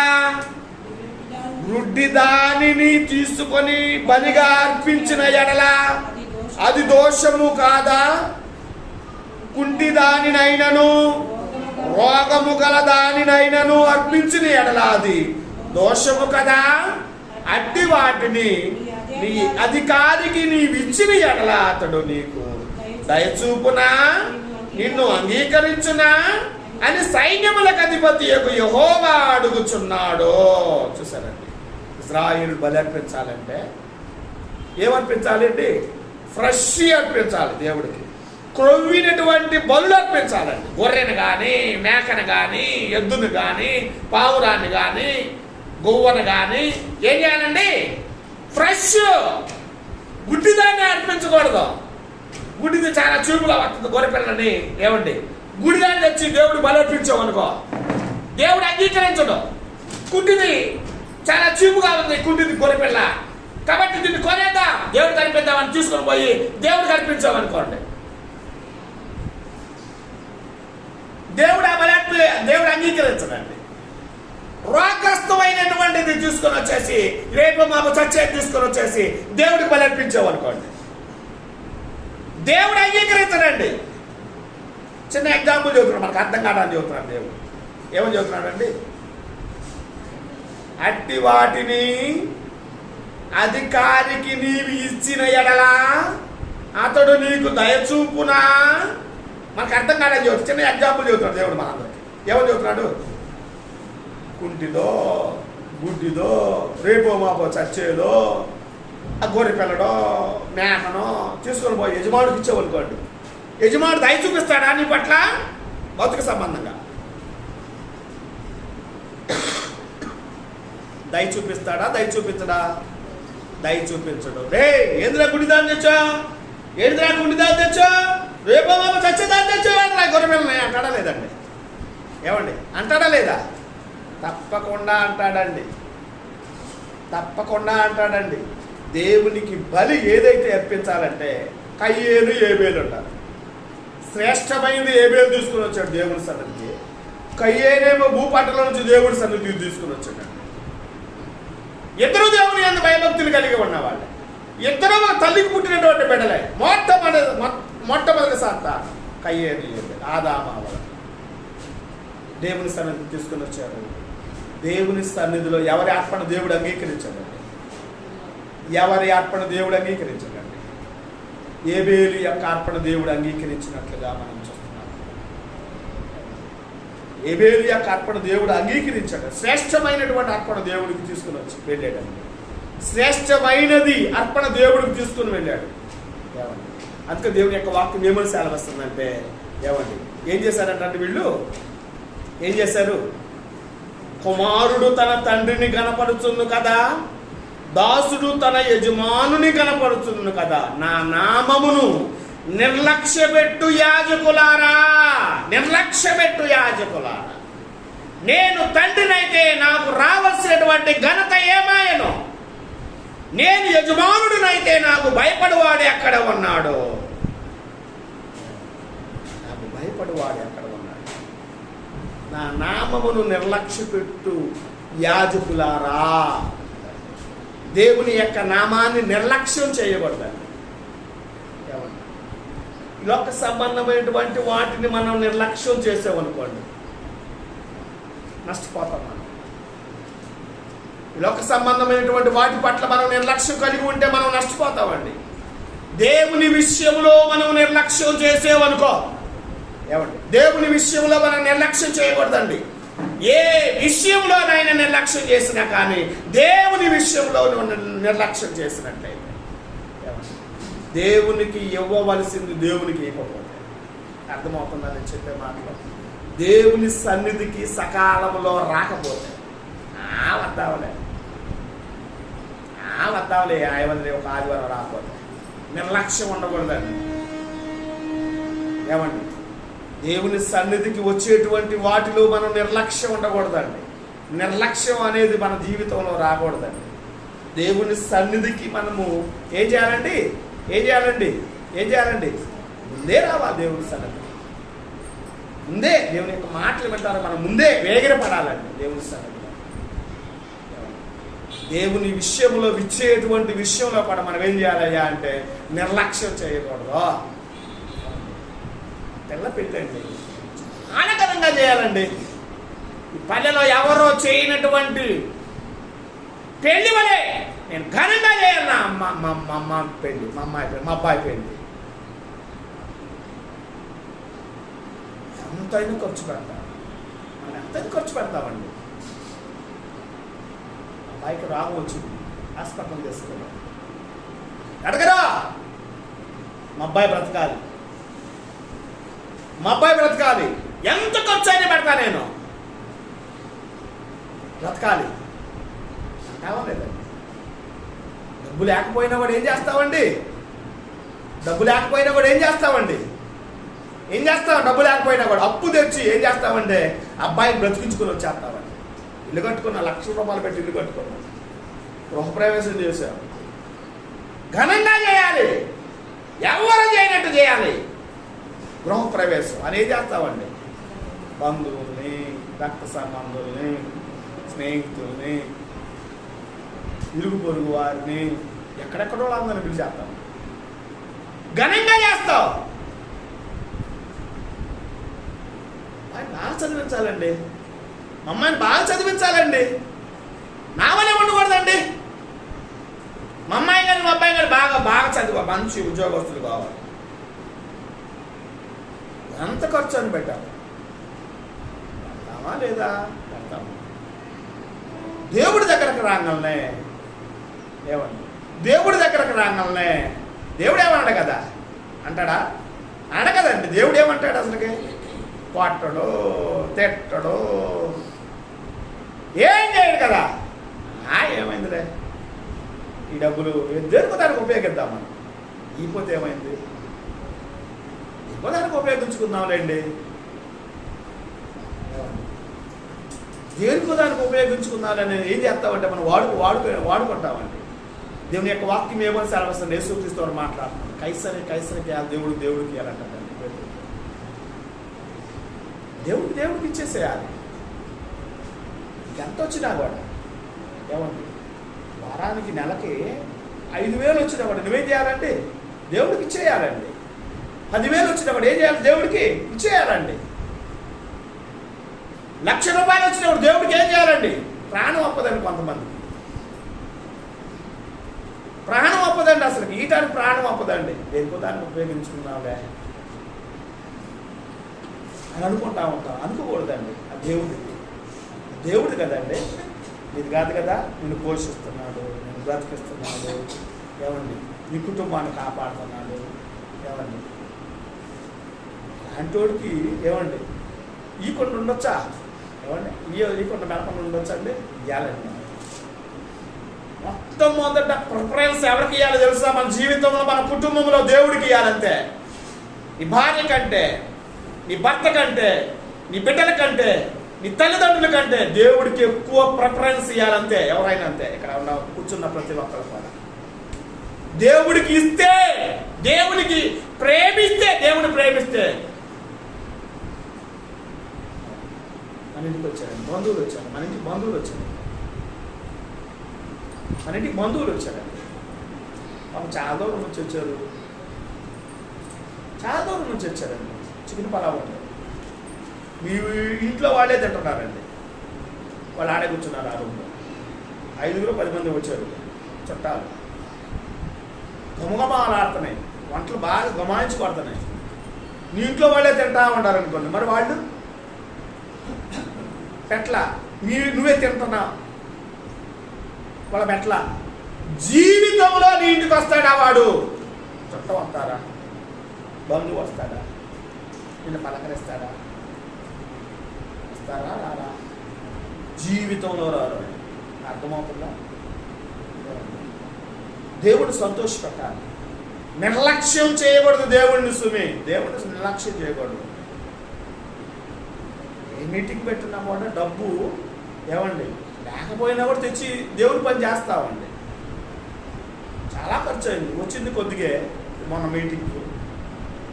గుడ్డి దానిని తీసుకొని బలిగా అర్పించిన ఎడల అది దోషము కాదా? కుంటి దానినైనను రోగము గల దానినైనను అర్పించిన ఎడల అది దోషము కదా? అట్టి వాటిని నీ అధికారికి నీవిచ్చిన ఎడల అతడు నీకు దయచూపునా, నిన్ను అంగీకరించునా అని సైన్యములకు అధిపతి యెహోవా అడుగుచున్నాడు. చూసారండి, ఇశ్రాయేలు బలి అర్పించాలంటే ఏమర్పించాలండి? ఫ్రెష్ అర్పించాలి దేవుడికి. క్రొవ్వినటువంటి బలులు అర్పించాలండి. గొర్రెను కానీ, మేకను కానీ, ఎద్దును కానీ, పావురాన్ని కానీ, గువ్వను కానీ ఏం చేయాలండి? ఫ్రెష్. గుడ్డిదాన్ని అర్పించకూడదు. గుడ్డిది చాలా చూపుగా వస్తుంది. గొర్రె పిల్లని ఏమండి గుడిదాన్ని తెచ్చి దేవుడు బలర్పించామనుకో, దేవుడు అంగీకరించడు. గుడ్డిది చాలా చూపుగా ఉంది, గుడ్డిది గొర్రెపిల్ల, కాబట్టి దీన్ని కొనేద్దాం, దేవుడు కనిపిద్దామని తీసుకొని పోయి దేవుడు కనిపించామనుకోండి, దేవుడు ఆ బలర్పి దేవుడు అంగీకరించడండి. రోగగ్రస్తమైనటువంటిది తీసుకొని వచ్చేసి రేపు మాకు చచ్చేది తీసుకొని వచ్చేసి దేవుడికి బలర్పించామనుకోండి, దేవుడు అంగీకరించడండి. చిన్న ఎగ్జాంపుల్ చెబుతున్నాడు, మనకు అర్థం కావడానికి చెబుతున్నాడు. దేవుడు ఏమని చెబుతున్నాడండి? అట్టి వాటిని అధికారికి నీవు ఇచ్చిన ఎడలా అతడు నీకు దయచూపునా. మనకు అర్థం కాదని చెబుతాడు. చిన్న ఎగ్జాంపుల్ చెబుతున్నాడు దేవుడు మనందరికి. ఏమని చెబుతున్నాడు? కుంటిదో, గుడ్డిదో, రేపో మాపో చచ్చేదో, ఆ గొర్రె పిల్లడో, మేకనో తీసుకొని పోయి యజమానుడికి ఇచ్చేవనుకోండి, యజమానుడు దయ చూపిస్తాడా నీ పట్ల? భౌతిక సంబంధంగా దయ చూపిస్తాడా? దయ చూపించడా? దయ చూపించడు. రే ఏంద్రా గుడిదాన్ని తెచ్చా, ఏంద్రా గుడిదాన్ని తెచ్చా, రేపో మాపో చచ్చేదాన్ని తెచ్చా, గొర్రె పిల్లని అంటాడా లేదండి? ఏమండి అంటాడా లేదా? తప్పకుండా అంటాడండి. తప్పకుండా అంటాడండి. దేవునికి బలి ఏదైతే అర్పించాలంటే కయ్యేలు ఏబేలు అంటారు. శ్రేష్టమైనది ఏబేలు తీసుకుని వచ్చాడు దేవుడి సన్నిధికి, కయ్యేనేమో భూపట్టలో నుంచి దేవుడి సన్నిధికి తీసుకుని వచ్చాడు. ఇద్దరు దేవుని యందు భయభక్తులు కలిగి ఉన్నవాళ్ళు, ఇద్దరు తల్లికి పుట్టినటువంటి బిడ్డలే. మొట్టమొదటి సంతానం కయ్యేలు ఏబేలు, ఆదామావళ. దేవుని సన్నిధికి తీసుకుని వచ్చారు. దేవుని సన్నిధిలో ఎవరి అర్పణ దేవుడు అంగీకరించాడండి? ఎవరి అర్పణ దేవుడు అంగీకరించాడండి? ఏబేలు యొక్క అర్పణ దేవుడు అంగీకరించినట్లుగా మనం చూస్తున్నాం. ఏబేలు యొక్క అర్పణ దేవుడు అంగీకరించాడు. శ్రేష్టమైనటువంటి అర్పణ దేవుడికి తీసుకుని వచ్చి వెళ్ళాడండి. శ్రేష్టమైనది అర్పణ దేవుడికి తీసుకుని వెళ్ళాడు. ఏమండి? అందుకే దేవుని యొక్క వాక్యం ఏమని సెలవిస్తుందంటే, ఏమండి ఏం చేశారంటే వీళ్ళు ఏం చేశారు? కుమారుడు తన తండ్రిని కనపరుచును కదా, దాసుడు తన యజమానుని కనపరుచును కదా. నా నామమును నిర్లక్ష్యపెట్టు యాజకులారా, నిర్లక్ష్యపెట్టు యాజకులారా, నేను తండ్రినైతే నాకు రావాల్సినటువంటి ఘనత ఏమాయను? నేను యజమానుడినైతే నాకు భయపడువాడు ఎక్కడ ఉన్నాడు? నాకు భయపడువాడు ఎక్కడ ఉన్నాడు? నా నామమును నిర్లక్ష్యపెట్టు యాజకులారా. దేవుని యొక్క నామాన్ని నిర్లక్ష్యం చేయకూడదండి. ఈ లోక సంబంధమైనటువంటి వాటిని మనం నిర్లక్ష్యం చేసామనుకోండి, నష్టపోతాం. మనం ఈ లోక సంబంధమైనటువంటి వాటి పట్ల మనం నిర్లక్ష్యం కలిగి ఉంటే మనం నష్టపోతామండి. దేవుని విషయంలో మనం నిర్లక్ష్యం చేసేవనుకో, ఏమండి దేవుని విషయంలో మనం నిర్లక్ష్యం చేయకూడదండి. ఏ విషయంలోనైనా నిర్లక్ష్యం చేసినా కానీ దేవుని విషయంలో నిర్లక్ష్యం చేసినట్లయితే దేవునికి ఇవ్వవలసింది దేవునికి ఇవ్వకపోతే, అర్థమవుతుందా నేను చెప్పే మాటలో? దేవుని సన్నిధికి సకాలంలో రాకపోతే వద్దావలే ఆయవలే ఒక ఆదివారం రాకపోతే నిర్లక్ష్యం ఉండకూడదండి. ఏమండి? దేవుని సన్నిధికి వచ్చేటువంటి వాటిలో మనం నిర్లక్ష్యం ఉండకూడదండి. నిర్లక్ష్యం అనేది మన జీవితంలో రాకూడదండి. దేవుని సన్నిధికి మనము ఏం చేయాలండి? ఏం చేయాలండి? ముందే రావాలి దేవుని సన్నిధి. ముందే దేవుని యొక్క మాటలు వింటారు, మనం ముందే వేగిరపడాలండి దేవుని సన్నిధిలో. దేవుని విషయంలో విచ్చేటువంటి విషయంలో కూడా మనం ఏం చేయాలయ్యా అంటే నిర్లక్ష్యం చేయకూడదు. పిల్ల పెళ్ళండి చాలా ఘనంగా చేయాలండి. ఈ పల్లెలో ఎవరో చేయనటువంటి పెళ్లి వలే నేను ఘనంగా చేయాలి. మా పెళ్ళి, మా అమ్మాయి పెళ్ళి, మా అబ్బాయి పెళ్ళి ఎంతైనా ఖర్చు పెడతాం. మనం ఎంతైనా ఖర్చు పెడతామండి. అబ్బాయికి రాగం వచ్చింది, హాస్పిటల్ తీసుకెళ్ళాం, అడగరా మా అబ్బాయి బ్రతకాలి, మా అబ్బాయి బ్రతకాలి, ఎంత ఖర్చు అయినా పెడతా, నేను బ్రతకాలి అంటావా లేదండి? డబ్బు లేకపోయినా కూడా ఏం చేస్తామండి? డబ్బు లేకపోయినా కూడా ఏం చేస్తామండి? ఏం చేస్తాం? డబ్బు లేకపోయినా కూడా అప్పు తెచ్చి ఏం చేస్తామంటే అబ్బాయిని బ్రతికించుకుని వచ్చేస్తామండి. ఇల్లు కట్టుకున్నా, ₹1,00,000 పెట్టి ఇల్లు కట్టుకున్నాం, గృహప్రవేశం చేశాం. ఘనంగా చేయాలి, ఎవరు చేయనట్టు చేయాలి. గృహప్రవేశం అనేది చేస్తామండి. బంధువుల్ని, రక్త సంబంధుల్ని, స్నేహితుల్ని, ఇరుగు పొరుగు వారిని, ఎక్కడెక్కడో అందరిని పిలిచేస్తాం, ఘనంగా చేస్తాం. బాగా చదివించాలండి, మా అమ్మాయిని బాగా చదివించాలండి. నా వల్లే ఉండకూడదండి. మా అమ్మాయి కానీ మా అబ్బాయి కానీ బాగా బాగా చదివా, మంచి ఉద్యోగస్తులు కావాలి. ఎంత ఖర్చు అని పెట్టాలి, పెడతామా లేదా? పెడతాము. దేవుడి దగ్గరకు రాగానే ఏమండి, దేవుడి దగ్గరకు రాగానే దేవుడు ఏమన్నాడు కదా అంటాడా? అడగదండి. దేవుడు ఏమంటాడు అసలుకి? కొట్టడు, తిట్టడు, ఏం చేయడు కదా. ఏమైందిలే, ఈ డబ్బులు దేనికో దానికి ఉపయోగిద్దాం మనం, ఈపోతే ఏమైంది, ఇంకో దానికి ఉపయోగించుకుందాంలేండి. దేనికో దానికి ఉపయోగించుకుందామని ఏం చేస్తామంటే మనం వాడుకుంటామండి. దేవుని యొక్క వాక్యం ఏమని సెలవుస్తుంది? యేసుక్రీస్తు మాట్లాడుతున్నాం, కైసరికి దేవుడు దేవుడికి ఇవ్వాలంటే దేవుడికి ఇచ్చేసేయాలి. ఎంత వచ్చినా కూడా ఏమండి, వారానికి నెలకి 5,000 వచ్చినా కూడా నువ్వేం చేయాలండి? దేవుడికి ఇచ్చేయాలండి. 10,000 వచ్చినా కూడా ఏం చేయాలి? దేవుడికి ఇచ్చేయాలండి. ₹1,00,000 వచ్చినప్పుడు దేవుడికి ఏం చేయాలండి? ప్రాణం అప్పదండి. కొంతమంది ప్రాణం అప్పదండి, అసలు ఈటానికి ప్రాణం అప్పదండి. దేనికో దాన్ని ఉపయోగించుకున్నావులే అని అనుకుంటా ఉంటాం. అనుకోకూడదండి. ఆ దేవుడు కదండి, ఇది కాదు కదా. నేను పోషిస్తున్నాడు, నేను బ్రతికిస్తున్నాడు, ఏమండి నీ కుటుంబాన్ని కాపాడుతున్నాడు, ఏమండి అలాంటోడికి ఏమండి ఈ కొండ ఉండొచ్చా? ఏమండి ఈ కొండ మెడకుండా ఉండొచ్చా అండి? ఇవ్వాలండి. మొట్టమొదట ప్రిఫరెన్స్ ఎవరికి ఇవ్వాలి తెలుసా? మన జీవితంలో, మన కుటుంబంలో దేవుడికి ఇవ్వాలంతే. నీ భార్య కంటే, నీ భర్త కంటే, నీ బిడ్డల కంటే, నీ తల్లిదండ్రుల కంటే దేవుడికి ఎక్కువ ప్రిఫరెన్స్ ఇవ్వాలంతే. ఎవరైనా అంతే. ఇక్కడ ఉన్న కూర్చున్న ప్రతి ఒక్కరు కూడా దేవుడికి ఇస్తే, దేవుడికి ప్రేమిస్తే, దేవుడిని ప్రేమిస్తే. మన ఇంటికి వచ్చారండి బంధువులు, వచ్చారు మన ఇంటికి బంధువులు వచ్చారు, మన ఇంటికి బంధువులు వచ్చారండి. వాళ్ళు చాలా దూరం నుంచి వచ్చారు, చాలా దూరం నుంచి వచ్చారండి. చికెన్ పలావ్ ఉంటుంది, మీ ఇంట్లో వాళ్ళే తింటున్నారండి. వాళ్ళు ఆడే కూర్చున్నారు ఆ రూమ్లో. 5-10 మంది వచ్చారు చుట్టాలు. గమగమాలు ఆడుతున్నాయి, వంటలు బాగా గమాయించి కొడుతున్నాయి. నీ ఇంట్లో వాళ్ళే తింటా ఉంటారు అనుకోండి, మరి వాళ్ళు పెట్ల నువ్వే తింటున్నావు, వాళ్ళ పెట్ల. జీవితంలో నీ ఇంటికి వస్తాడా వాడు? చుట్టం వస్తారా? బంధువు వస్తాడా? నిన్ను పలకరిస్తాడా? వస్తారా? రారా? జీవితంలో రారు. అర్థమవుతుందా? దేవుడు సంతోషపెట్టాలి, నిర్లక్ష్యం చేయకూడదు దేవుడిని. దేవుడిని నిర్లక్ష్యం చేయకూడదు. ఏ మీటింగ్ పెట్టినా కూడా డబ్బు ఏమండి లేకపోయినా కూడా తెచ్చి దేవుడి పని చేస్తామండి. చాలా ఖర్చు అయింది, వచ్చింది కొద్దిగే. మొన్న మీటింగ్కి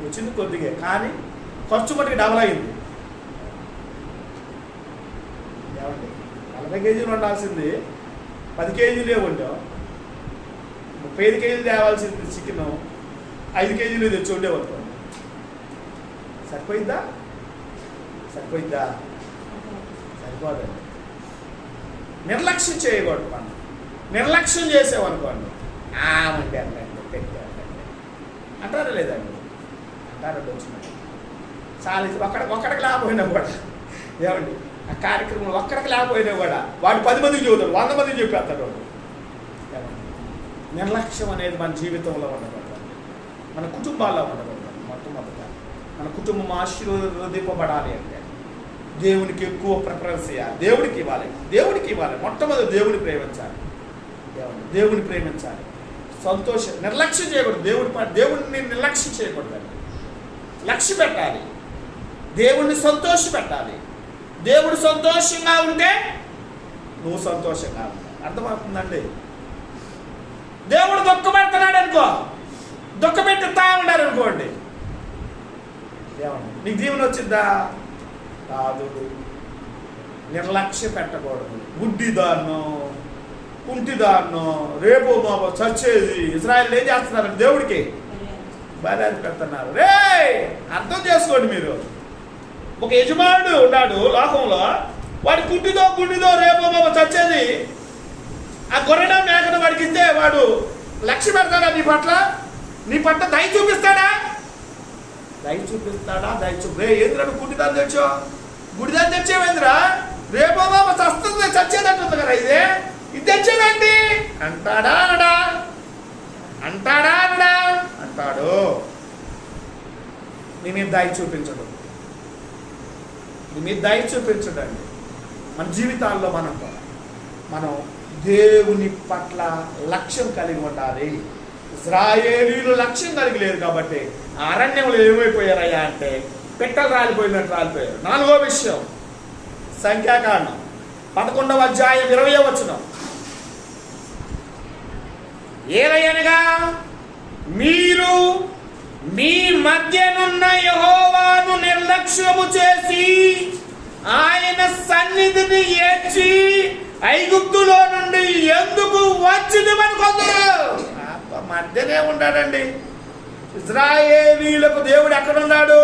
వచ్చింది కొద్దిగే, కానీ ఖర్చు మటుకు డబల్ అయింది. ఏమండి 40 కేజీలు ఉండాల్సింది 10 కేజీలే వండాం. 35 కేజీలు తేవాల్సింది చికెన్ 5 కేజీలు తెచ్చి వండేవనుకోండి. సరిపోయిద్దా? సరిపోదండి. నిర్లక్ష్యం చేయకూడదు. మనం నిర్లక్ష్యం చేసామనుకోండి, వండి అండి పెట్టండి అంటారా లేదండి? అంటారండి. వచ్చినాయి చాలా ఒక్కడికి లేకపోయినా కూడా ఏమండి ఆ కార్యక్రమం ఒక్కడికి లేకపోయినా కూడా వాడు 10 మందికి చెబుతాడు, 100 మందికి చెప్పేస్తాడు వాడు. నిర్లక్ష్యం అనేది మన జీవితంలో ఉండకూడదు, మన కుటుంబాల్లో ఉండకూడదు. మొట్టమొదట మన కుటుంబం ఆశీర్వదింపబడాలి అంటే దేవునికి ఎక్కువ ప్రిఫరెన్స్ ఇవ్వాలి, దేవుడికి ఇవ్వాలి. మొట్టమొదటి దేవుడిని ప్రేమించాలి. సంతోషం నిర్లక్ష్యం చేయకూడదు. దేవుడిని నిర్లక్ష్యం చేయకూడదండి. లక్ష్య పెట్టాలి, దేవుడిని సంతోష పెట్టాలి. దేవుడు సంతోషంగా ఉంటే నువ్వు సంతోషంగా ఉంటావు. అర్థమవుతుందండి? దేవుడు దుఃఖపెడుతున్నాడు అనుకో, దుఃఖపెట్టుతా ఉన్నారు అనుకోండి, నీకు దీవెన వచ్చిద్దా? కాదు. నిర్లక్ష్య పెట్టకూడదు. గుడ్డిదాన్నో కుంటిదాన్నో రేపు మాపో చచ్చేది. ఇజ్రాయెల్ ఏం చేస్తున్నారంటే దేవుడికి బలి పెడుతున్నారు. రే అర్థం చేసుకోండి మీరు. ఒక యజమానుడు ఉన్నాడు లోకంలో, వాడి గుడ్డిదో రేపు మాపో చచ్చేది. ఆ గొర్రెడ మేకను వాడికి ఇస్తే వాడు లక్ష్య పెడతాడా? నీ పట్ల దయ చూపిస్తాడా? రే ఏంద్రా నువ్వు గుడ్డిదాన్ని తెచ్చో, గుడిదాన్ని తెచ్చేవేంద్రా? రేపో మాపో చస్తుంది, చచ్చేదంటుంది కదా, ఇది తెచ్చేదండి అంటాడా? అంటాడు. నీ మీద దయ చూపించడండి. మన జీవితాల్లో మనం దేవుని పట్ల లక్ష్యం కలిగి ఉండాలి. ఇశ్రాయేలీయులు లక్ష్యం కలిగి లేదు కాబట్టి అరణ్యంలో ఏమైపోయారయ్యా అంటే పెట్టలు రాలిపోయినట్టు రాలిపోయారు. 4వ విషయం సంఖ్యాకాండం 11వ అధ్యాయం 20వ వచనం. ఏలయనగా మీరు మీ మధ్యనున్న యెహోవాను నిర్లక్ష్యము చేసి ఆయన సన్నిధిని ఏడ్చి ఐగుప్తులో నుండి ఎందుకు వచ్చిందని కొందరు. మధ్యనే ఉన్నాడండి. ఇశ్రాయేలీయులకు దేవుడు ఎక్కడున్నాడు?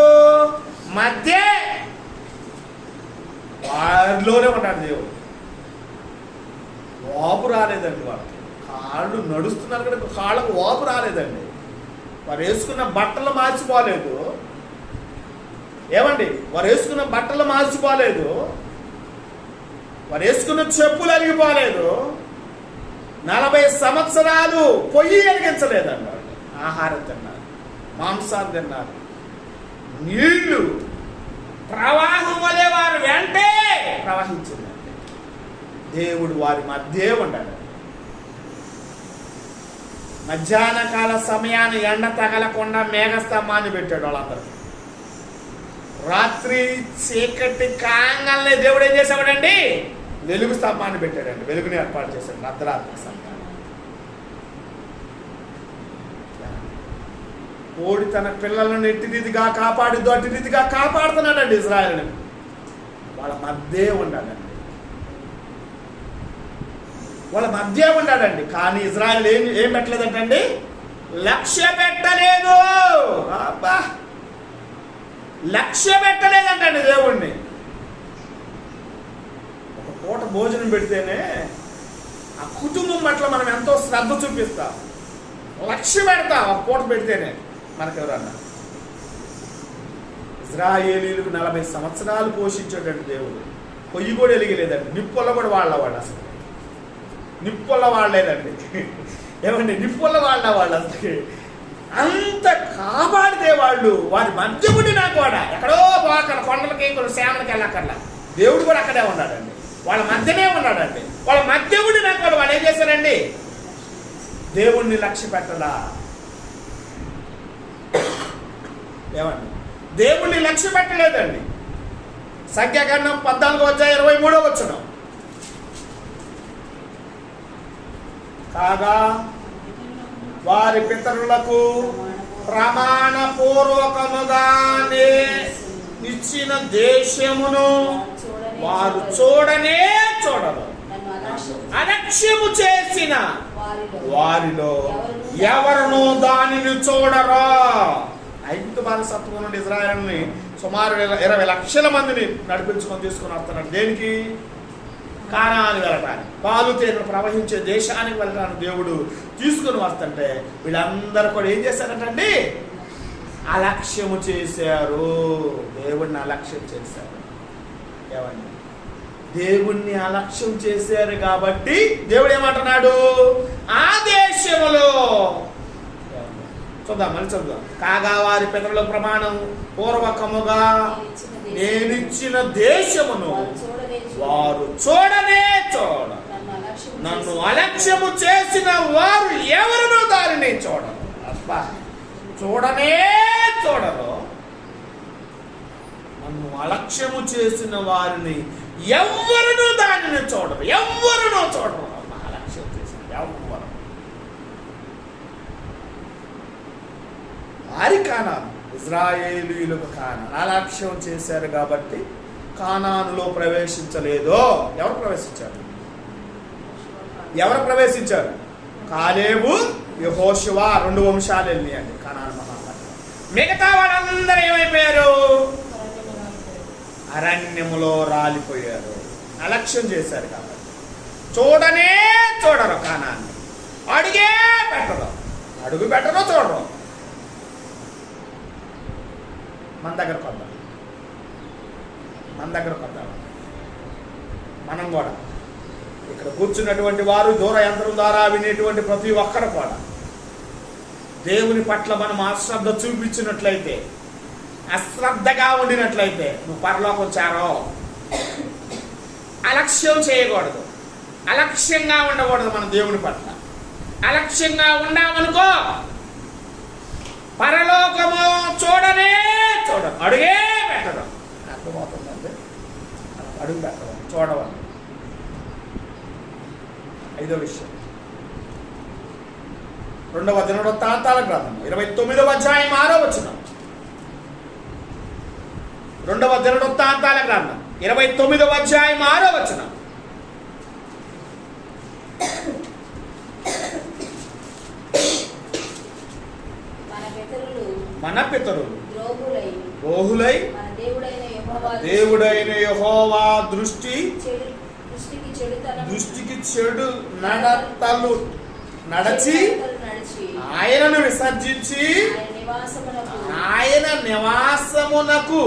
వారిలోనే ఉన్నాడు దేవుడు. వాపు రాలేదండి. వాళ్ళకి కాళ్ళు నడుస్తున్నారు కదా, కాళ్ళకు వాపు రాలేదండి. వారు వేసుకున్న బట్టలు మార్చిపోలేదు. వారు వేసుకున్న బట్టలు మార్చిపోలేదు. వారు వేసుకున్న చెప్పులు అరిగిపోలేదు. 40 సంవత్సరాలు పొయ్యి వెలిగించలేదండి. ఆహారం తిన్నారు, మాంసాలు తిన్నారు, నీళ్లు ప్రవాహం వలె వారు వెంటే ప్రవహించిందండి. దేవుడు వారి మధ్య ఉండాలి. మధ్యాహ్న కాల సమయాన్ని ఎండ తగలకుండా మేఘస్తంభాన్ని పెట్టాడు వాళ్ళందరూ. రాత్రి చీకటి కాంగల్నే దేవుడు ఏం చేసాడండి? వెలుగు స్తంభాన్ని పెట్టాడండి. వెలుగుని ఏర్పాటు చేశాడు అర్ధరాత్రి సమయాన్ని. కోడి తన పిల్లలను ఎట్టి రీతిగా కాపాడిద్దో అట్టి రీతిగా కాపాడుతున్నాడండి ఇజ్రాయెల్ని. వాళ్ళ మధ్య ఉండాడండి. కానీ ఇజ్రాయెల్ ఏం పెట్టలేదంటండి? లక్ష్య పెట్టలేదు. లక్ష్య పెట్టలేదంటండి దేవుణ్ణి. ఒక పూట భోజనం పెడితేనే ఆ కుటుంబం పట్ల మనం ఎంతో శ్రద్ధ చూపిస్తాం, లక్ష్య పెడతాం. ఒక పూట పెడితేనే మనకెవరన్నా. ఇజ్రాయేలీలకు 40 సంవత్సరాలు పోషించేటట్టు దేవుడు. పొయ్యి కూడా వెలిగలేదండి. నిప్పుల్లో కూడా వాళ్ళవాడు. అసలు నిప్పుల్లో వాడలేదండి. నిప్పుల్లో వాళ్ళవాళ్ళు అసలు అంత కాపాడితే వాళ్ళు వారి మధ్య ఉండి నాకు కూడా ఎక్కడో అక్కడ కొండలకి కొన్ని సేవలకి వెళ్ళక్కర్లా. దేవుడు కూడా అక్కడే ఉన్నాడండి. వాళ్ళ మధ్యనే ఉన్నాడండి. వాళ్ళ మధ్య ఉండి నాకు కూడా వాళ్ళు ఏం చేశారండి? దేవుణ్ణి లక్ష్య పెట్టలా. దేవుణ్ణి లక్ష్య పెట్టలేదండి. సంఖ్యాకాండం 14వ అధ్యాయం 23వ వచనం. కాగా వారి పితరులకు ప్రమాణపూర్వకముగానే ఇచ్చిన దేశమును వారు చూడనే చూడరు. అలక్ష్యము చేసిన వారిలో ఎవరును దానిని చూడరు. ఐగుప్తు బానిసత్వం నుండి ఇజ్రాయేలుని సుమారు 20 లక్షల మందిని నడిపించుకొని తీసుకుని వస్తున్నాడు. దేనికి? కానాను వెళ్ళటానికి, పాలు తేనెలు ప్రవహించే దేశానికి వెళ్ళడానికి దేవుడు తీసుకుని వస్తుంటే వీళ్ళందరూ కూడా ఏం చేశారంటండి? అలక్ష్యము చేశారు. దేవుణ్ణి అలక్ష్యం చేశారు. ఏమండి? దేవుణ్ణి అలక్ష్యం చేశారు కాబట్టి దేవుడు ఏమంటున్నాడు? ఆ దేశములో చూద్దాం, మళ్ళీ చదువుదాం. కాగా వారి పితరుల ప్రమాణం పూర్వకముగా నేనిచ్చిన దేశమును వారు చూడనే చూడ, నన్ను అలక్ష్యము చేసిన వారు ఎవరునూ దానిని చూడరు. అబ్బా, చూడనే చూడరు. నన్ను అలక్ష్యము చేసిన వారిని ఎవరునూ దానిని చూడరు. ఎవరునూ చూడరు. అలక్ష్యం చేసిన ఎవరు వారి కానాను, ఇజ్రాయేలీయులకు కానాను అలక్ష్యం చేశారు కాబట్టి కానానులో ప్రవేశించలేదు. ఎవరు ప్రవేశించారు? ఎవరు ప్రవేశించారు? కాలేబు, యెహోషువ 2 వంశాలు వెళ్ళినాయండి కానాను మహాపట్టణం. మిగతా వాళ్ళందరూ ఏమైపోయారు? అరణ్యములో రాలిపోయారు. అలక్ష్యం చేశారు కాబట్టి చూడనే చూడరు. కానాన్ని అడుగే పెట్టరు. అడుగు పెట్టరు, చూడరు. మన దగ్గరకు వద్దాం. మనం కూడా ఇక్కడ కూర్చున్నటువంటి వారు దూర యంత్రం ద్వారా వినేటువంటి ప్రతి ఒక్కరు కూడా దేవుని పట్ల మనం అశ్రద్ధ చూపించినట్లయితే, అశ్రద్ధగా ఉండినట్లయితే నువ్వు పరలోకం చేరో. అలక్ష్యం చేయకూడదు. అలక్ష్యంగా ఉండకూడదు. మన దేవుని పట్ల అలక్ష్యంగా ఉన్నామనుకో పరలోకము చూడనే చూడదు. అడుగే పెట్టదు. అర్థమవుతుందండి? అడుగు పెట్టదు, చూడవాలి. 5వ విషయం, 2వ దినవృత్తాంతాల గ్రంథం 29వ అధ్యాయం 6వ వచనం. 2వ దినవృత్తాంతాల గ్రంథం 29వ అధ్యాయం 6వ వచనం. మన పితరులు ద్రోహులై దేవుడైన యెహోవా దృష్టికి చెడు నడతలు నడచి ఆయనను విసర్జించి ఆయన నివాసమునకు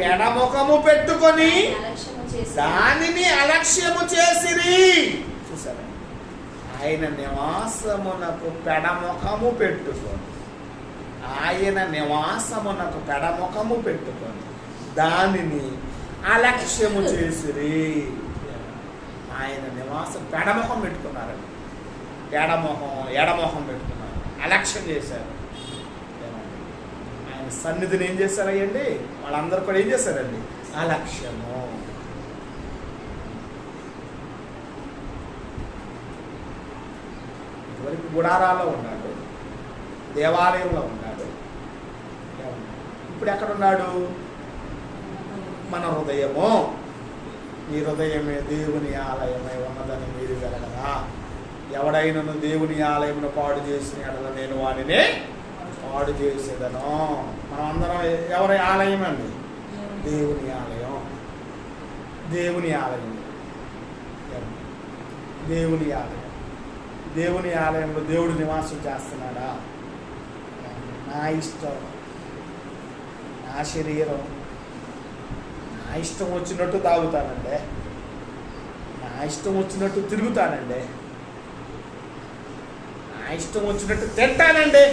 పెడముఖము పెట్టుకొని దానిని అలక్ష్యము చేసిరి. చూసారా? ఆయన నివాసమునకు పెడముఖము పెట్టుకొని, ఆయన నివాసమునకు పెడముఖము పెట్టుకొని దానిని అలక్ష్యము చేసిరి. ఆయన నివాసం పెడముఖం పెట్టుకున్నారండి. ఎడమొహం పెట్టుకున్నారు. అలక్ష్యం చేశారు. ఆయన సన్నిధిని ఏం చేశారయ్యండి? వాళ్ళందరూ కూడా ఏం చేశారండి? అలక్ష్యము. ఇదివరకు గుడారాలో ఉన్నాడు, దేవాలయంలో ఉన్నాడు. ఇప్పుడు ఎక్కడున్నాడు? మన హృదయము. ఈ హృదయమే దేవుని ఆలయమై ఉన్నదని మీరు వెలగదా? ఎవడైనను దేవుని ఆలయమును పాడు చేసిన ఎడల నేను వాడిని పాడు చేసేదను. మనం అందరం ఎవరి ఆలయం అండి? దేవుని ఆలయం. దేవుని ఆలయం. దేవుని ఆలయం. దేవుని ఆలయంలో దేవుడు నివాసం చేస్తున్నాడా? నా ఇష్టం, నా శరీరం, నా ఇష్టం వచ్చినట్టు తాగుతానండి, నా ఇష్టం వచ్చినట్టు తిరుగుతానండి, నా ఇష్టం వచ్చినట్టు తింటానండి,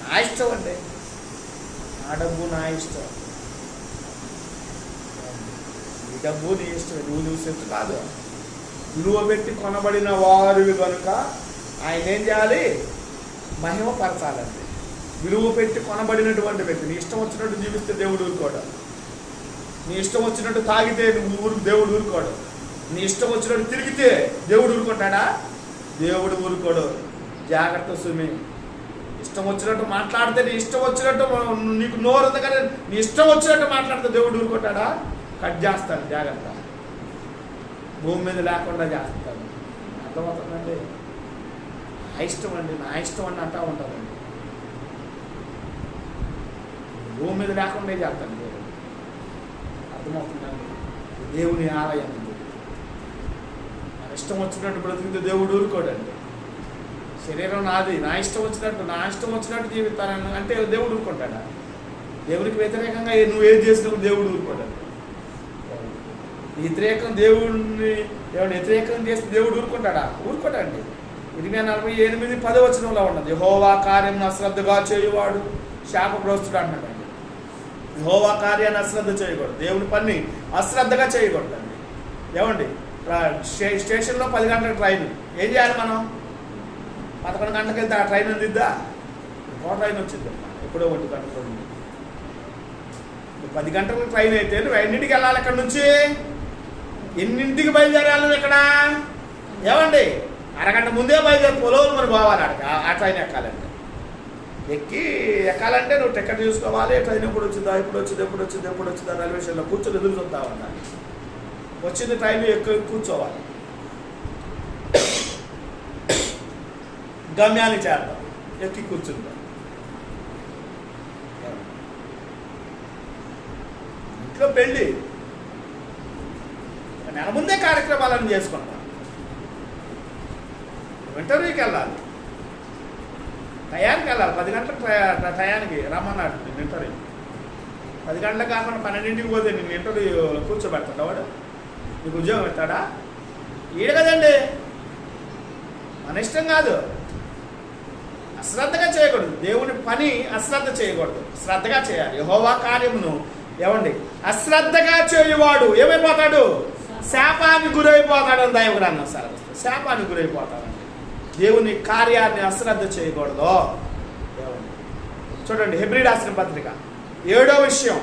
నా ఇష్టం అండి, నా డబ్బు నా ఇష్టం. ఈ డబ్బు నీ ఇష్టం, నువ్వు చూసేది కాదు. విలువ పెట్టి కొనబడిన వారు కనుక ఆయన ఏం చేయాలి? మహిమపరచాలండి. విలువ పెట్టి కొనబడినటువంటి వ్యక్తి నీ ఇష్టం వచ్చినట్టు జీవిస్తే దేవుడు ఊరుకోడు. నీ ఇష్టం వచ్చినట్టు తాగితే దేవుడు ఊరుకోడు. నీ ఇష్టం వచ్చినట్టు తిరిగితే దేవుడు ఊరుకుంటాడా? దేవుడు ఊరుకోడు. జాగ్రత్త సుమి. ఇష్టం వచ్చినట్టు మాట్లాడితే నీ ఇష్టం వచ్చినట్టు నీకు నోరు కదా, నీ ఇష్టం వచ్చినట్టు మాట్లాడితే దేవుడు ఊరుకుంటాడా? కట్ చేస్తాను జాగ్రత్త, భూమి మీద లేకుండా చేస్తాను. అర్థమవుతుందండి? నా ఇష్టం అండి, నా ఇష్టం అని అంటూ ఉంటానండి. భూమి మీద లేకుండా చేస్తాను దేవుడు. అర్థమవుతుందండి? దేవుని ఆలయం మన ఇష్టం వచ్చినట్టు బ్రతికితే దేవుడు ఊరుకోడండి. శరీరం నాది, నా ఇష్టం వచ్చినట్టు జీవిస్తానని అంటే దేవుడు ఊరుకుంటాడా? దేవుడికి వ్యతిరేకంగా నువ్వు ఏది చేసినప్పుడు దేవుడు ఊరుకోడండి. దేవుడిని వ్యతిరేకం చేస్తే దేవుడు ఊరుకుంటాడా? ఊరుకోడండి. 28:10 ఉన్నది, యెహోవా కార్యం అశ్రద్ధగా చేయువాడు శాపగ్రస్తుడు అంటున్నాడండి. యెహోవా కార్యాన్ని అశ్రద్ధ చేయకూడదు, దేవుని పని అశ్రద్ధగా చేయకూడదండి. ఏమండి, స్టేషన్లో 10 గంటలకు ట్రైన్, ఏం చేయాలి మనం? 11 గంటలకు వెళ్తే ఆ ట్రైన్ అందిద్దా? ఇంకో ట్రైన్ వచ్చింది ఎప్పుడో 1 గంటకు. 10 గంటలకు ట్రైన్ అయితే నువ్వు ఎన్నింటికి వెళ్ళాలి? ఇక్కడ నుంచి ఎన్నింటికి బయలుదేరాలి ఇక్కడ? ఏమండి, అరగంట ముందే బయలుదేరి పొలవులు మరి పోవాలి అక్కడికి. ఆ ట్రైన్ ఎక్కాలంటే ఎక్కాలంటే నువ్వు టికెట్ చూసుకోవాలి. ట్రైన్ ఎప్పుడు వచ్చిందా రైల్వే స్టేషన్లో కూర్చొని ఎదురు చూద్దా ఉండాలి. వచ్చింది ట్రైన్ కూర్చోవాలి, గమ్యాన్ని చేద్దాం, ఎక్కి కూర్చుందాం. ఇంట్లో పెళ్ళి నెల ముందే కార్యక్రమాలను చేసుకుంటాం. ఇంటర్వ్యూకి వెళ్ళాలి, టయానికి వెళ్ళాలి. 10 గంటలకు టయానికి రమ్మన్నాడు నేను ఇంటర్వ్యూ. 10 గంటలకు కాకుండా 12ంటికి పోతే నేను ఇంటర్వ్యూ కూర్చోబెడతాడు వాడు? నీకు ఉద్యోగం ఇస్తాడా? ఈడ కదండి, మన ఇష్టం కాదు. అశ్రద్ధగా చేయకూడదు, దేవుని పని అశ్రద్ధ చేయకూడదు, శ్రద్ధగా చేయాలి. యెహోవా కార్యమును ఏమండి అశ్రద్ధగా చేయువాడు ఏమైపోతాడు? శాపానికి గురైపోతాడని దైవగ్రంథం సెలవిస్తుంది. శాపానికి గురైపోతాడండి. దేవుని కార్యాన్ని అశ్రద్ధ చేయకూడదు. చూడండి, హెబ్రీ రాసిన పత్రిక 7వ విషయం,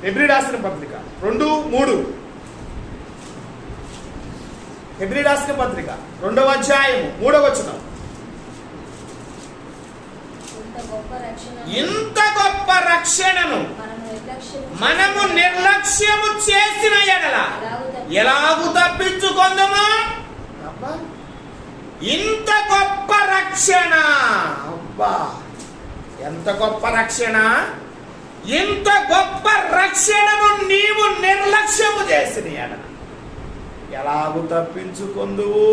హెబ్రీ రాసిన పత్రిక 2:3. హెబ్రీ రాసిన పత్రిక 2వ అధ్యాయము 3వ వచనం. ఇంత గొప్ప రక్షణను మనము నిర్లక్ష్యము చేసిన ఎడల ఎలాగు తప్పించుకొందుము? ఇంత గొప్ప రక్షణ, అబ్బా ఎంత గొప్ప రక్షణ! ఇంత గొప్ప రక్షణను నీవు నిర్లక్ష్యము చేసిన ఎడల ఎలాగు తప్పించుకొందువు?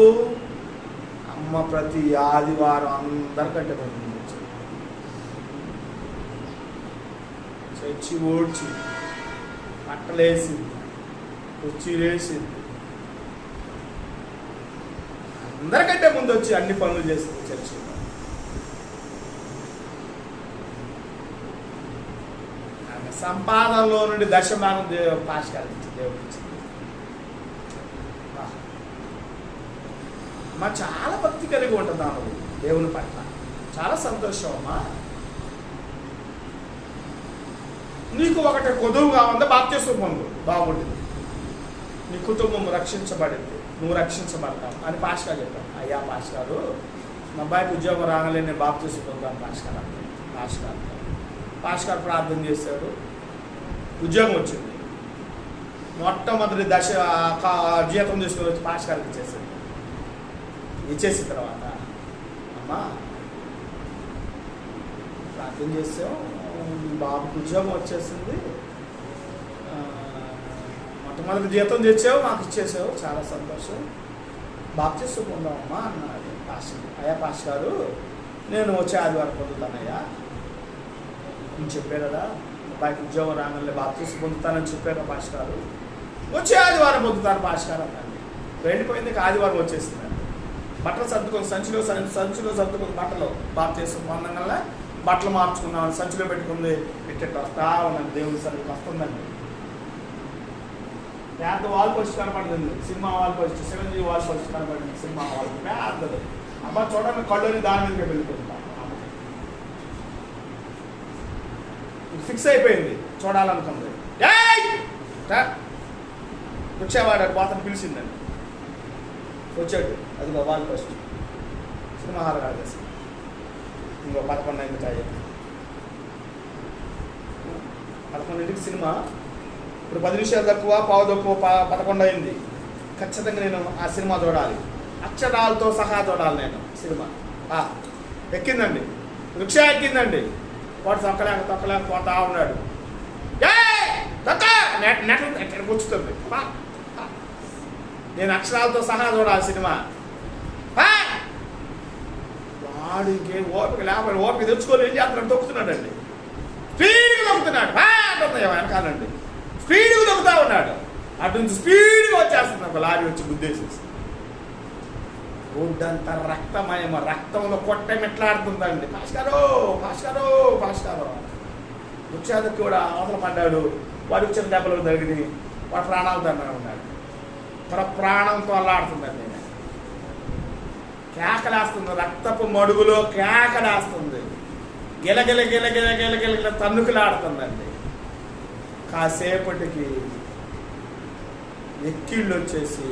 అమ్మ ప్రతి ఆదివారం అందరికంటే చచ్చి ఓడ్చి బట్టలేసింది, కుర్చీలేసింది, అందరికంటే ముందు వచ్చి అన్ని పనులు చేస్తుంది చర్చి. ఆమె సంపాదనలో నుండి దశమానం పాష్కాలించి దేవుడు ఇచ్చింది. అమ్మా చాలా భక్తి కలిగి ఉంటుంది ఆమె దేవుని పట్ల, చాలా సంతోషం. అమ్మా నీకు ఒకటి కొదువుగా ఉందా? బాప్తిస్మం పొందు, బాగుంటుంది, నీ కుటుంబం రక్షించబడింది, నువ్వు రక్షించబడతావు అని పాస్టర్ చెప్పాను. అయ్యా పాస్టర్, మా అబ్బాయికి ఉద్యోగం రాగానే నేను బాప్తిస్మం పొందాను పాస్టర్ అంటాను. పాస్టర్ ప్రార్థన చేశాడు, ఉద్యోగం వచ్చింది. మొట్టమొదటి దశ జీతం తీసుకొని వచ్చి పాస్టర్కి ఇచ్చేసాడు. ఇచ్చేసిన తర్వాత అమ్మా ప్రార్థన చేసాం, బాబుకి ఉద్యోగం వచ్చేసింది, మొట్టమొదటి జీతం తెచ్చావు, మాకు ఇచ్చేసావు, చాలా సంతోషం, బాప్తిస్మం పొందామమ్మా అన్నాడు పాస్టర్. అయ్యా పాస్టర్ గారు, నేను వచ్చే ఆదివారం పొందుతానయ్యా, నేను చెప్పే కదా అబ్బాయికి ఉద్యోగం రాగానే బాప్తిస్మం పొందుతానని చెప్పాను పాస్టర్ గారు, వచ్చే ఆదివారం పొందుతాను పాస్టర్ గారు అన్నాడు. వెళ్ళిపోయింది, ఆదివారం వచ్చేసిందండి. బట్టలు సర్దుకొని సంచిలో సర్దుకొని బట్టలు బాప్తిస్మం పొందగల బట్టలు మార్చుకున్నామని సంచిలో పెట్టుకుంది, పెట్టేట్టు వస్తా ఉన్నాను దేవుడి సరికి వస్తుందండి. పెద్ద వాల్ పోస్ట్ కనపడుతుంది, cinema wall post, Chiranjeevi wall post కనపడింది, సినిమా వాల్ పెద్దది. అమ్మ చూడండి, కళ్ళని దాని మీదకి వెళ్ళిపోతుందా, ఫిక్స్ అయిపోయింది, చూడాలనుకుంది. వచ్చేవాడు బాతను పిలిచిందండి, వచ్చాడు. అది వాల్ పోస్ట్ సినిమా హాల్ కాదు, ఇంకో 11 అయింది టైం, 11ంటికి సినిమా, ఇప్పుడు 10 నిమిషాలు తక్కువ, పావు తక్కువ, 11 అయింది. ఖచ్చితంగా నేను ఆ సినిమా చూడాలి, అక్షరాలతో సహా చూడాలి నేను సినిమా. ఎక్కిందండి, రిక్షా ఎక్కిందండి, వాడు తొక్కలేక పోతా ఉన్నాడు. ఎక్కడ కూర్చుంటుంది. నేను అక్షరాలతో సహా చూడాలి సినిమా. వాడికి ఓపిక లేకపోతే ఓపిక తెచ్చుకొని ఏం చేస్తున్నాడు, తొక్కుతున్నాడండి, స్పీడ్గా తొక్కుతున్నాడు. వెనకాలండి స్పీడ్గా తొక్కుతా ఉన్నాడు. అటు నుంచి స్పీడ్గా వచ్చేస్తుంది ఒక లారీ వచ్చి గుద్దేసేసి. రోడ్డంతా రక్తమయమ, రక్తంలో కొట్టమెట్లాడుతుందండి. పాస్కారో రుక్షాదకి కూడా అవతల పడ్డాడు. వాడు వచ్చిన దెబ్బలు తగిలి వాడు ప్రాణాలు దండగా ఉన్నాడు. ప్రాణంతో అల్లాడుతుందండి, కేకలేస్తుంది, రక్తపు మడుగులో కేకలేస్తుంది, గిలగిల తన్నుకులాడుతుందండి. కాసేపటికి ఎక్కిళ్ళు వచ్చేసి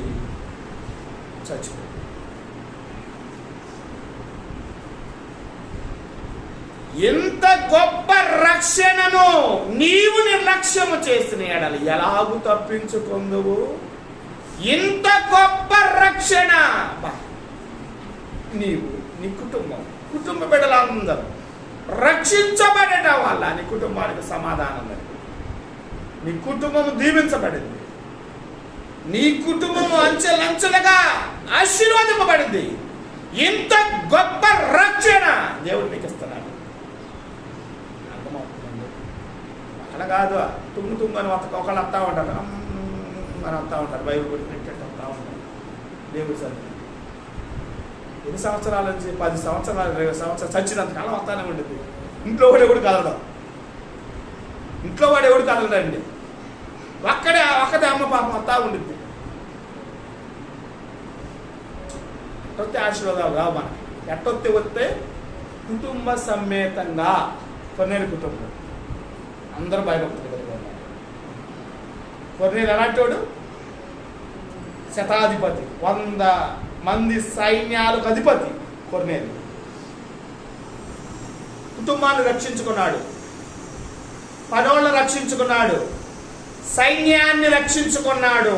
చచ్చిపోయింది. ఎంత గొప్ప రక్షణను నీవు నిర్లక్ష్యము చేసిన ఎడల ఎలాగు తప్పించుకుందువు? ఇంత గొప్ప రక్షణ నీవు, నీ కుటుంబ బిడ్డలందరూ రక్షించబడటం వల్ల నీ కుటుంబానికి సమాధానం లేదు. నీ కుటుంబము దీవించబడింది, నీ కుటుంబము అంచెలంచెలుగా ఆశీర్వాదింపబడింది. ఇంత గొప్ప రక్షణ దేవుడు నీకు ఇస్తున్నాడు. అర్థమవుతుందండి? అక్కడ కాదు, తుమ్ము అని ఒకళ్ళు వస్తూ ఉంటారు, అని వస్తూ ఉంటారు, బైబిల్ కొట్టినట్టు వస్తూ ఉంటారు. దేవుడు సార్ ఎన్ని సంవత్సరాల నుంచి 10 సంవత్సరాలు 20 సంవత్సరాలు చచ్చినంత కాలం వస్తానే ఉంటుంది. ఇంట్లో వాడు ఎవడు కదలడండి. ఒక్కదే అమ్మ పాపం వస్తూ ఉండిద్ది. ఎట్టొత్తే ఆశీర్వాదాలు రావు మనకి. ఎట్టొత్తే వస్తే కుటుంబ సమేతంగా కొన్నేరు కుటుంబం అందరూ భయభక్తులు కలిగి ఉన్నారు. కొన్నేరు ఎలాంటి శతాధిపతి, 100 మంది సైన్యాలకు అధిపతి కొన్నేరు. కుటుంబాన్ని రక్షించుకున్నాడు, పనోళ్ళను రక్షించుకున్నాడు, సైన్యాన్ని రక్షించుకున్నాడు.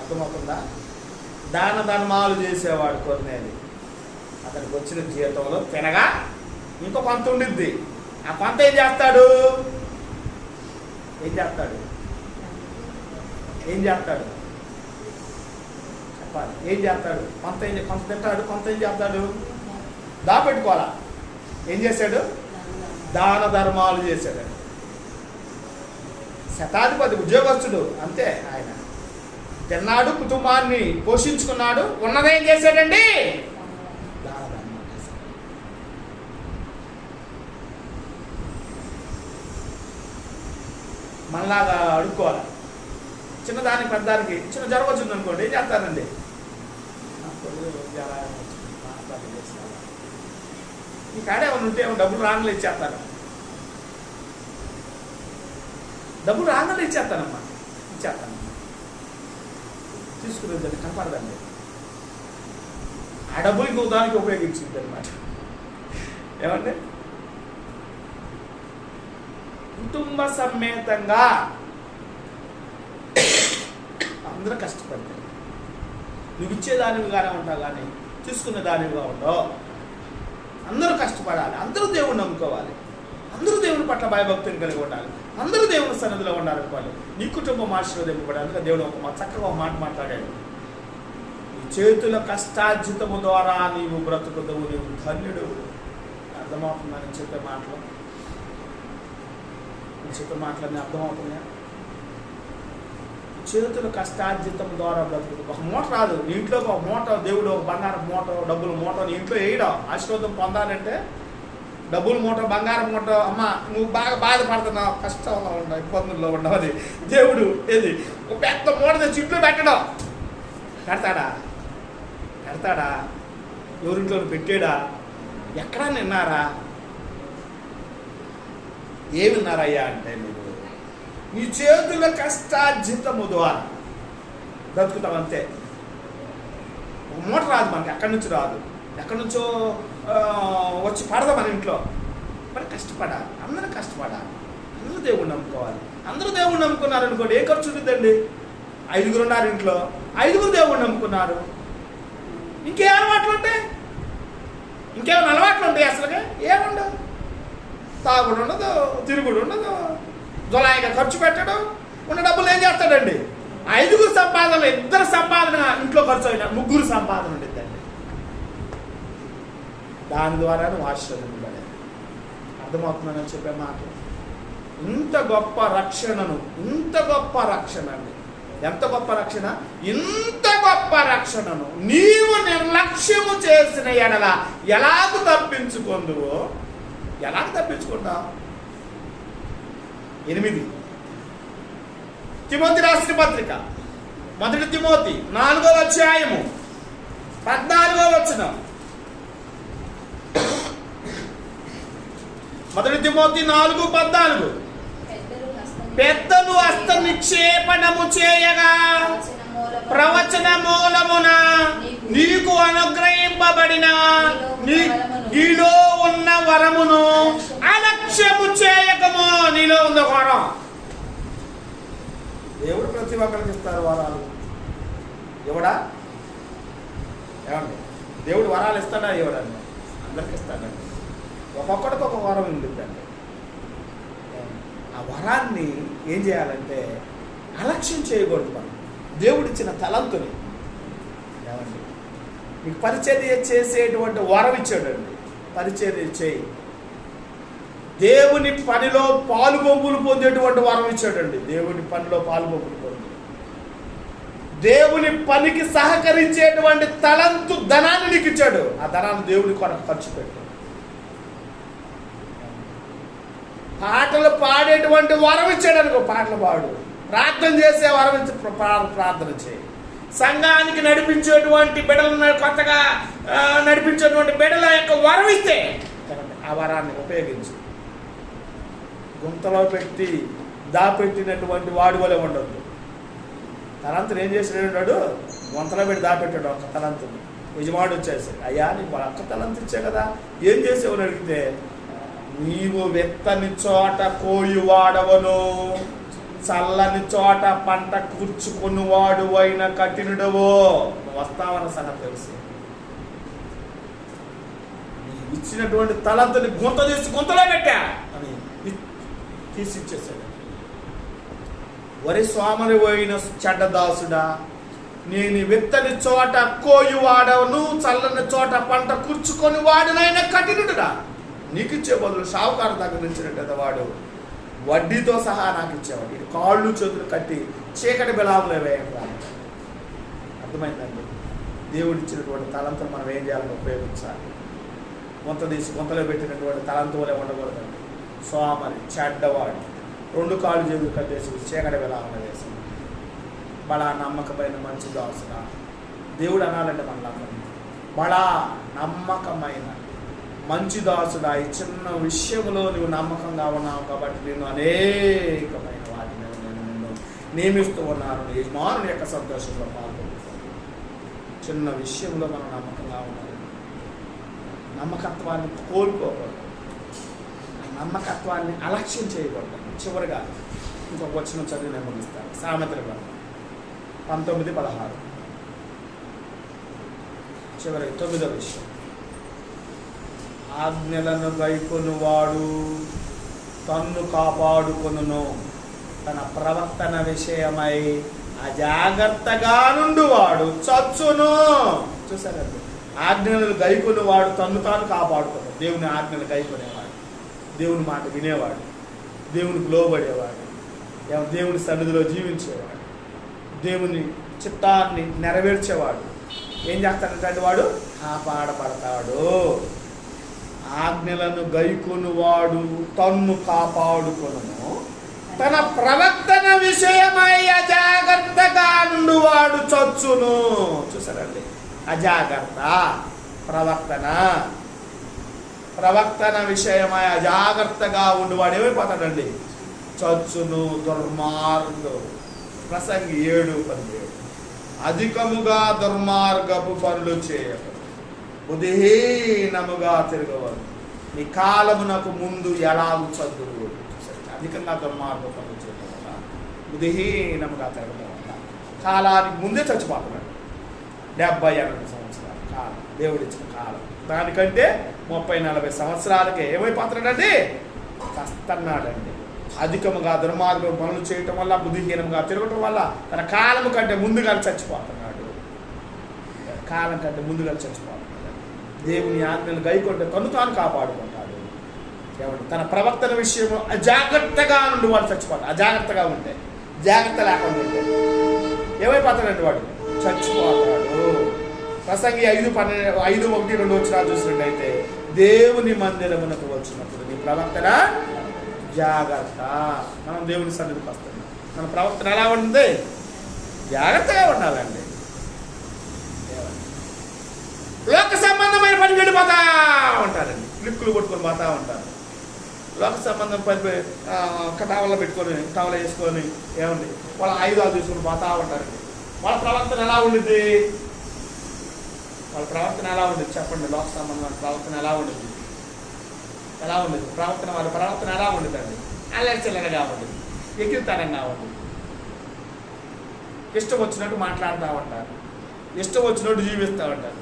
అర్థమవుతుందా? దాన ధర్మాలు చేసేవాడు కొన్నేరు. అతనికి వచ్చిన జీవితంలో తినగా ఇంకో కొంత ఉండిద్ది. ఆ కొంత ఏం చేస్తాడు? చెప్పాలి. ఏం చేస్తాడు? కొంత తింటాడు, కొంత ఏం చేస్తాడు? దాపెట్టుకోవాలా. ఏం చేశాడు? దాన ధర్మాలు చేశాడు. శతాధిపతి, ఉద్యోగస్తుడు, అంతే. ఆయన తిన్నాడు, కుటుంబాన్ని పోషించుకున్నాడు, ఉన్నదేం చేశాడండి? దాన ధర్మాలు చేశాడు. మనలాగా అడుక్కోవాలి. చిన్నదానికి పెద్దదానికి చిన్న జ్వరం వచ్చింది అనుకోండి, ఏం చేస్తారండి? ఈ కాడే ఏమైనా ఉంటే డబ్బులు రాంగలు ఇచ్చేస్తాను, ఇచ్చేస్తానమ్మా. తీసుకునేదండి, కనపడదండి. ఆ డబ్బులు ఇంకో దానికి ఉపయోగించింది అనమాట. ఏమంటే కుటుంబ సమేతంగా అందరూ కష్టపడతారు. నువ్వు ఇచ్చేదానివిగానే ఉంటావు, కానీ తీసుకునే దానివిగా ఉండవు. అందరూ కష్టపడాలి, అందరూ దేవుని నమ్ముకోవాలి, అందరూ దేవుని పట్ల భయభక్తులు కలిగి ఉండాలి, అందరూ దేవుని సన్నిధిలో ఉండాలనుకోవాలి. నీ కుటుంబం ఆశీర్వదింపబడాలి. అందుకే దేవుడు చక్కగా ఒక మాట మాట్లాడాడు. నీ చేతుల కష్టార్జితము ద్వారా నీవు బ్రతుకుతావు, నీవు ధన్యుడు. అర్థమవుతుందా నేను చెప్పే మాటలు? మాటలన్నీ అర్థమవుతున్నాయా? చేతుల కష్టార్జితం ద్వారా బ్రతుకు. ఒక మూట రాదు నీ ఇంట్లోకి, ఒక మూట దేవుడు, ఒక బంగారం మూట, డబ్బుల మూట నీ ఇంట్లో వేయడం. ఆశీర్వాదం పొందాలంటే డబ్బుల మూట, బంగారం మూట. అమ్మ నువ్వు బాగా బాధపడుతున్నావు, కష్టంలో ఉండవు, ఇబ్బందుల్లో ఉండవు, అది దేవుడు ఏది ఒక పెద్ద మూట తెచ్చి ఇంట్లో పెట్టడం. పెడతాడా? ఎవరింట్లో పెట్టాడా? ఎక్కడా విన్నారా? ఏమి విన్నారయ్యా అంటే, మీరు నీ చేతుల కష్టార్జితము ద్వారా బ్రతుకుతాం, అంతే. ఒక మూట రాదు మనకి, ఎక్కడి నుంచి రాదు, ఎక్కడి నుంచో వచ్చి పడదు మన ఇంట్లో. మరి కష్టపడాలి, అందరూ కష్టపడాలి, అందరూ దేవుడిని నమ్ముకోవాలి, అందరూ దేవుణ్ణి నమ్ముకున్నారు అనుకోండి, ఏ ఖర్చు ఉంటుందండి? 5 ఉన్నారు ఇంట్లో, 5 దేవుణ్ణి నమ్ముకున్నారు. ఇంకే అలవాట్లు ఉంటాయి? ఇంకేమైనా అలవాట్లు ఉంటాయి? అసలుగా ఏముండవు. తాగుడు ఉండదు, తిరుగుడు ఉండదు, జొలాయిగా ఖర్చు పెట్టడం. ఉన్న డబ్బులు ఏం చేస్తాడండి? 5 సంపాదన, 2 సంపాదన ఇంట్లో ఖర్చు అయినా 3 సంపాదన ఉండిద్దండి. దాని ద్వారా ఆశీర్వదించబడేది. అర్థమవుతుందని చెప్పే మాట. ఇంత గొప్ప రక్షణను, ఇంత గొప్ప రక్షణ అండి. ఎంత గొప్ప రక్షణ! ఇంత గొప్ప రక్షణను నీవు నిర్లక్ష్యము చేసిన ఎడల ఎలాగ తప్పించుకుందువో, ఎలాగ తప్పించుకుంటావు? 8 తిమోతి రాసిన పత్రిక, 1 తిమోతి 4వ అధ్యాయము 14వ వచనం. 1 తిమోతి 4:14. పెద్దలు హస్త నిక్షేపణము చేయగా ప్రవచన మూలమున నీకు అనుగ్రహింపబడిన నీలో ఉన్న వరమును అలక్ష్యము చేయకము. నీలో ఉన్న వరం దేవుడు ప్రతి ఒక్కరికి ఇస్తారు వరాలు. ఎవడా? ఏమండి? దేవుడు వరాలు ఇస్తాడా? ఎవడండి? అందరికి ఇస్తాడండి. ఒక్కొక్కడికి ఒక వరం ఉంటుందండి. ఆ వరాన్ని ఏం చేయాలంటే అలక్ష్యం చేయకూడదు. మనం దేవుడిచ్చిన తలంతుని, ఏమండి, మీకు పరిచర్య చేసేటువంటి వరం ఇచ్చాడండి. పరిచర్య చేయి. దేవుని పనిలో పాలు పంపులు పొందేటువంటి వరం ఇచ్చాడండి. దేవుని పనిలో పాలు పంపులు పొంది దేవుని పనికి సహకరించేటువంటి తలంతు ధనాన్ని నీకు ఇచ్చాడు. ఆ ధనాన్ని దేవుని కొరకు ఖర్చు పెట్టు. పాటలు పాడేటువంటి వరం ఇచ్చాడు అనుకో, పాటలు పాడు. ప్రార్థన చేసే వరం ఇచ్చి ప్రార్థన చేయి. సంఘానికి నడిపించేటువంటి బిడ్డలను, కొత్తగా నడిపించేటువంటి బిడ్డల యొక్క వరం ఇస్తే ఆ వరాన్ని ఉపయోగించు. గుంతలో పెట్టి దాపెట్టినటువంటి వాడి వలె ఉండద్దు. తలంతులు ఏం చేసినాడు? గుంతలో పెట్టి దాపెట్టాడు ఒక తలంతుని. యజమాడు వచ్చేసి, అయ్యా నీకు ఒక్క తలంతు ఇచ్చే కదా, ఏం చేసేవని అడిగితే, నీవు వెత్తని చోట కోయి వాడవను, చల్లని చోట పంట కూర్చుకుని వాడు అయిన కఠినుడవో. నువ్వు వస్తావన్న సంగతి తెలుసు. నీవు ఇచ్చినటువంటి తలంతుని గుంత తీసి గుంతలో పెట్టా అని తీసి ఇచ్చేసాడు. వరి స్వామిని పోయిన చెడ్డదాసుడా, నేను వెత్తని చోట కోయి వాడవను, చల్లని చోట పంట కూర్చుకొని వాడినైనా కఠినుడుడా. నీకు ఇచ్చే బదులు షావుకారు దగ్గర నుంచినట్టు వాడు వడ్డీతో సహా నాకు ఇచ్చేవాడు. ఇది కాళ్ళు చేతులు కట్టి చీకటి బిలాములు వేయండి. అర్థమైందండి? దేవుడు ఇచ్చినటువంటి తలంతులు మనం ఏం చేయాలని ఉపయోగించాలి. గుంత తీసి గుంతలో పెట్టినటువంటి తలంతు వలె ఉండకూడదండి. సోమరి, చెడ్డవాడు, 2 కాళ్ళు చేతులు కట్టేసి చీకటి బిలాములు వేసి బడా నమ్మకమైన మంచి దాసుడా. దేవుడు అనాలంటే మన నమ్మకం. బడా నమ్మకమైన మంచి దాసుడా, ఈ చిన్న విషయంలో నువ్వు నమ్మకంగా ఉన్నావు కాబట్టి నేను అనేకమైన వాటిని నేను నిన్ను నియమిస్తూ ఉన్నాను. యజమానుని యొక్క సంతోషంలో పాల్గొంటాను. చిన్న విషయంలో మనం నమ్మకంగా ఉండాలి. నమ్మకత్వాన్ని కోల్పోకూడదు. నమ్మకత్వాన్ని అలక్ష్యం చేయకూడదు. చివరిగా ఇంకొక వచనం చదివి నేను ముగిస్తాను. సామెతల గ్రంథం 19:16. చివరి 9వ విషయం, ఆజ్ఞలను గైకొను వాడు తన్ను కాపాడుకొనును, తన ప్రవర్తన విషయమై అజాగ్రత్తగా నుండి వాడు చచ్చును. చూసారండి? ఆజ్ఞలను గైకొని వాడు తన్ను తాను కాపాడుకోడు. దేవుని ఆజ్ఞలు గైకొనేవాడు, దేవుని మాట వినేవాడు, దేవునికి లోబడేవాడు, దేవుని సన్నిధిలో జీవించేవాడు, దేవుని చిత్తాన్ని నెరవేర్చేవాడు ఏం చేస్తాడంటే వాడు కాపాడబడతాడు. ఆజ్ఞలను గైకొను వాడు తన్ను కాపాడుకొనును, తన ప్రవర్తన విషయమై అజాగ్రత్తగా నుండి వాడు చచ్చును. చూసారండి? అజాగ్రత్త, ప్రవర్తన విషయమై అజాగ్రత్తగా ఉండివాడు ఏమైపోతాడండి? చచ్చును. దుర్మార్గుడు. ప్రసంగి 7:17. అధికముగా దుర్మార్గపు పనులు చేయకు, బుద్ధిహీనముగా తిరగవద్దు, నీ కాలమునకు ముందు ఎలాగు చదువు. అధికంగా దుర్మార్గ పనులు చేయకూడదు. బుద్ధిహీనముగా తిరగడం వల్ల కాలానికి ముందే చచ్చిపోతున్నాడు. 70-80 సంవత్సరాలు కాలం దేవుడిచ్చిన కాలం. దానికంటే 30-40 సంవత్సరాలకే ఏమైపోతున్నాడండి? చస్తున్నాడండి. అధికముగా దుర్మార్గం పనులు చేయటం వల్ల, బుద్ధిహీనంగా తిరగటం వల్ల తన కాలం కంటే ముందుగా చచ్చిపోతున్నాడు. కాలం కంటే ముందుగా చచ్చిపోతున్నాడు. దేవుని ఆజ్ఞలు గైకొంటే తను తాను కాపాడుకుంటాడు. ఏమంటే తన ప్రవర్తన విషయం అజాగ్రత్తగా నుండి వాడు చచ్చిపోతాడు. అజాగ్రత్తగా ఉంటే, జాగ్రత్త లేకుండా ఉంటే ఏమైపోతాడంటే వాడు చచ్చిపోతాడు. ప్రసంగి 5:1-2 వచనాలు చూసినట్టయితే, దేవుని మందిరమునకు వచ్చినప్పుడు నీ ప్రవర్తన జాగ్రత్త. మనం దేవుని సన్నిధికి వస్తున్నాం, మన ప్రవర్తన ఎలా ఉంటుంది? జాగ్రత్తగా ఉండాలండి. లోక సంబంధమైన పని వెళ్ళిపోతా ఉంటారండి. క్లిక్కులు కొట్టుకొని పోతా ఉంటారు. లోక సంబంధం పని టవల్లో పెట్టుకొని, టవల వేసుకొని ఏమండి వాళ్ళ ఆయుధాలు తీసుకొని పోతా ఉంటారండి. వాళ్ళ ప్రవర్తన ఎలా ఉండిద్ది? వాళ్ళ ప్రవర్తన ఎలా ఉండేది చెప్పండి? లోక సంబంధమైన ప్రవర్తన ఎలా ఉండేది? ఎలా ఉండేది ప్రవర్తన? వాళ్ళ ప్రవర్తన ఎలా ఉండేదండి? అల్లరిచిల్లరగా ఉండేది, ఎక్కిరితనంగా ఉండేది. ఇష్టం వచ్చినట్టు మాట్లాడుతూ ఉంటారు, ఇష్టం వచ్చినట్టు జీవిస్తూ ఉంటారు.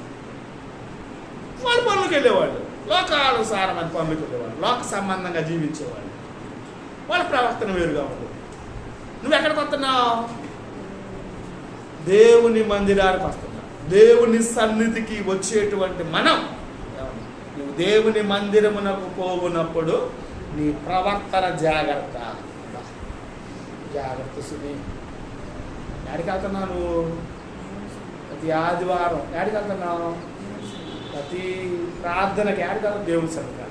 వాళ్ళ పనులకు వెళ్ళేవాళ్ళు, లోకానుసారమైన పనులకు వెళ్ళేవాళ్ళు, లోక సంబంధంగా జీవించేవాళ్ళు. వాళ్ళ ప్రవర్తన వేరుగా ఉండేది. నువ్వు ఎక్కడికి వస్తున్నావు? దేవుని మందిరానికి వస్తున్నావు. దేవుని సన్నిధికి వచ్చేటువంటి మనం, నువ్వు దేవుని మందిరమునకు పోవునప్పుడు నీ ప్రవర్తన జాగ్రత్త. జాగ్రత్త సుని. ఎక్కడికి వెళ్తున్నావు నువ్వు? ప్రతి ఆదివారం ఎక్కడికి వెళ్తున్నావు? ప్రతి ప్రార్థనకి ఎక్కడికి వెళ్తావు? దేవుని సన్నిధి.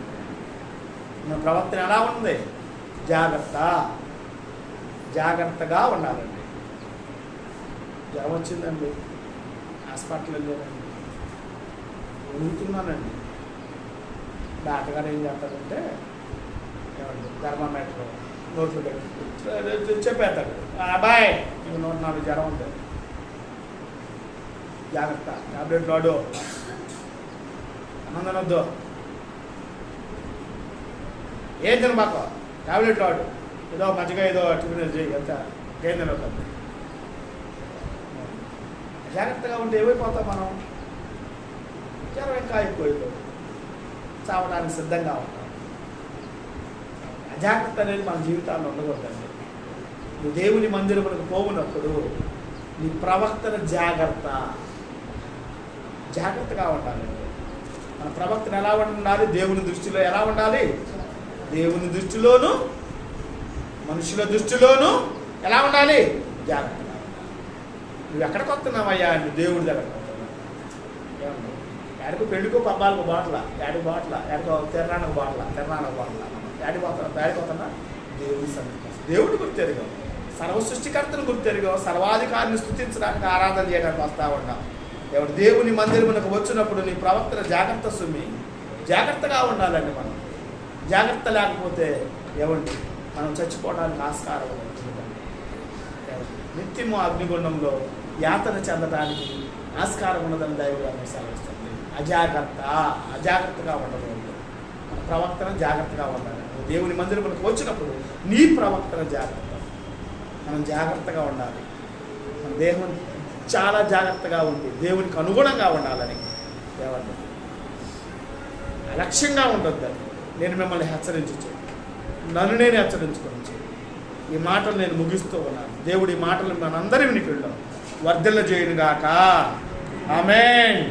నా ప్రవర్తన ఎలా ఉంది? జాగ్రత్త. జాగ్రత్తగా ఉండాలండి. జ్వరం వచ్చిందండి, హాస్పిటల్ వెళ్ళానండి, ఉడుగుతున్నానండి. డాక్టర్ గారు ఏం చేస్తారంటే, ఏమండి థర్మామీటర్ నోట్లో పెట్టి చెప్పేస్తాడు, అబ్బాయి నీకు 104 జ్వరం ఉంటుంది, జాగ్రత్త, టాబ్లెట్లు వాడు, అన్నం తినొద్దు, ఏం తినబాక, టాబ్లెట్లు వాడు, ఏదో మజ్జిగ ఏదో టిఫిన్ చేయి, ఎంత ఏం తినొద్దు. జాగ్రత్తగా ఉంటే ఏమైపోతాం మనం? జ్వరం ఇంకా ఎక్కువైపోతుంది, చావడానికి సిద్ధంగా ఉంటాం. అజాగ్రత్త అనేది మన జీవితాల్లో ఉండకూడదండి. నువ్వు దేవుని మందిరములకు పోవునప్పుడు నీ ప్రవర్తన జాగ్రత్త. జాగ్రత్తగా ఉండాలండి. మన ప్రవర్తన ఎలా ఉండాలి? దేవుని దృష్టిలో ఎలా ఉండాలి? దేవుని దృష్టిలోను మనుషుల దృష్టిలోను ఎలా ఉండాలి? జాగ్రత్తగా. నువ్వు ఎక్కడికి వస్తున్నావయ్యా? నువ్వు దేవుడి దగ్గరకు వస్తున్నావు. ఏమన్నా ఎక్కడికి పెళ్ళికో పబ్బాలకు బాటల, ఎక్కడికి బాటల, ఎక్కడికో తిరణానికి బాటల, ఎక్కడికి పోతున్నా దేవుడి సన్నిధి. దేవుడి గుర్తు తిరిగాం, సర్వ సృష్టికర్తను గుర్తు తిరిగాం, సర్వాధికారిని స్తుతించడానికి, ఆరాధన చేయడానికి వస్తూ ఉన్నాం. ఎవరు దేవుని మందిరమునకు వచ్చినప్పుడు నీ ప్రవర్తన జాగ్రత్త సుమి. జాగ్రత్తగా ఉండాలండి మనం. జాగ్రత్త లేకపోతే ఏమండి మనం చచ్చిపోవడానికి ఆస్కారం ఉంటుంది. నిత్యము అగ్నిగుండంలో యాతన చెందడానికి ఆస్కారం ఉన్నదని దైవగాన్ని సెలవిస్తుంది. అజాగ్రత్తగా ఉండకూడదు. మన ప్రవర్తన జాగ్రత్తగా ఉండాలి. దేవుని మందిరమునకు వచ్చినప్పుడు నీ ప్రవర్తన జాగ్రత్త. మనం జాగ్రత్తగా ఉండాలి. మన దేహం చాలా జాగ్రత్తగా ఉంది, దేవునికి అనుగుణంగా ఉండాలని ఏమన్నా అలక్ష్యంగా ఉండొద్దు. నేను మిమ్మల్ని హెచ్చరించు, నన్ను నేను హెచ్చరించుకోవచ్చు. ఈ మాటలు నేను ముగిస్తూ ఉన్నాను. దేవుడి మాటలు మనందరి వినికిడిలో వర్ధిల్ల చేయునుగాక. ఆమేన్.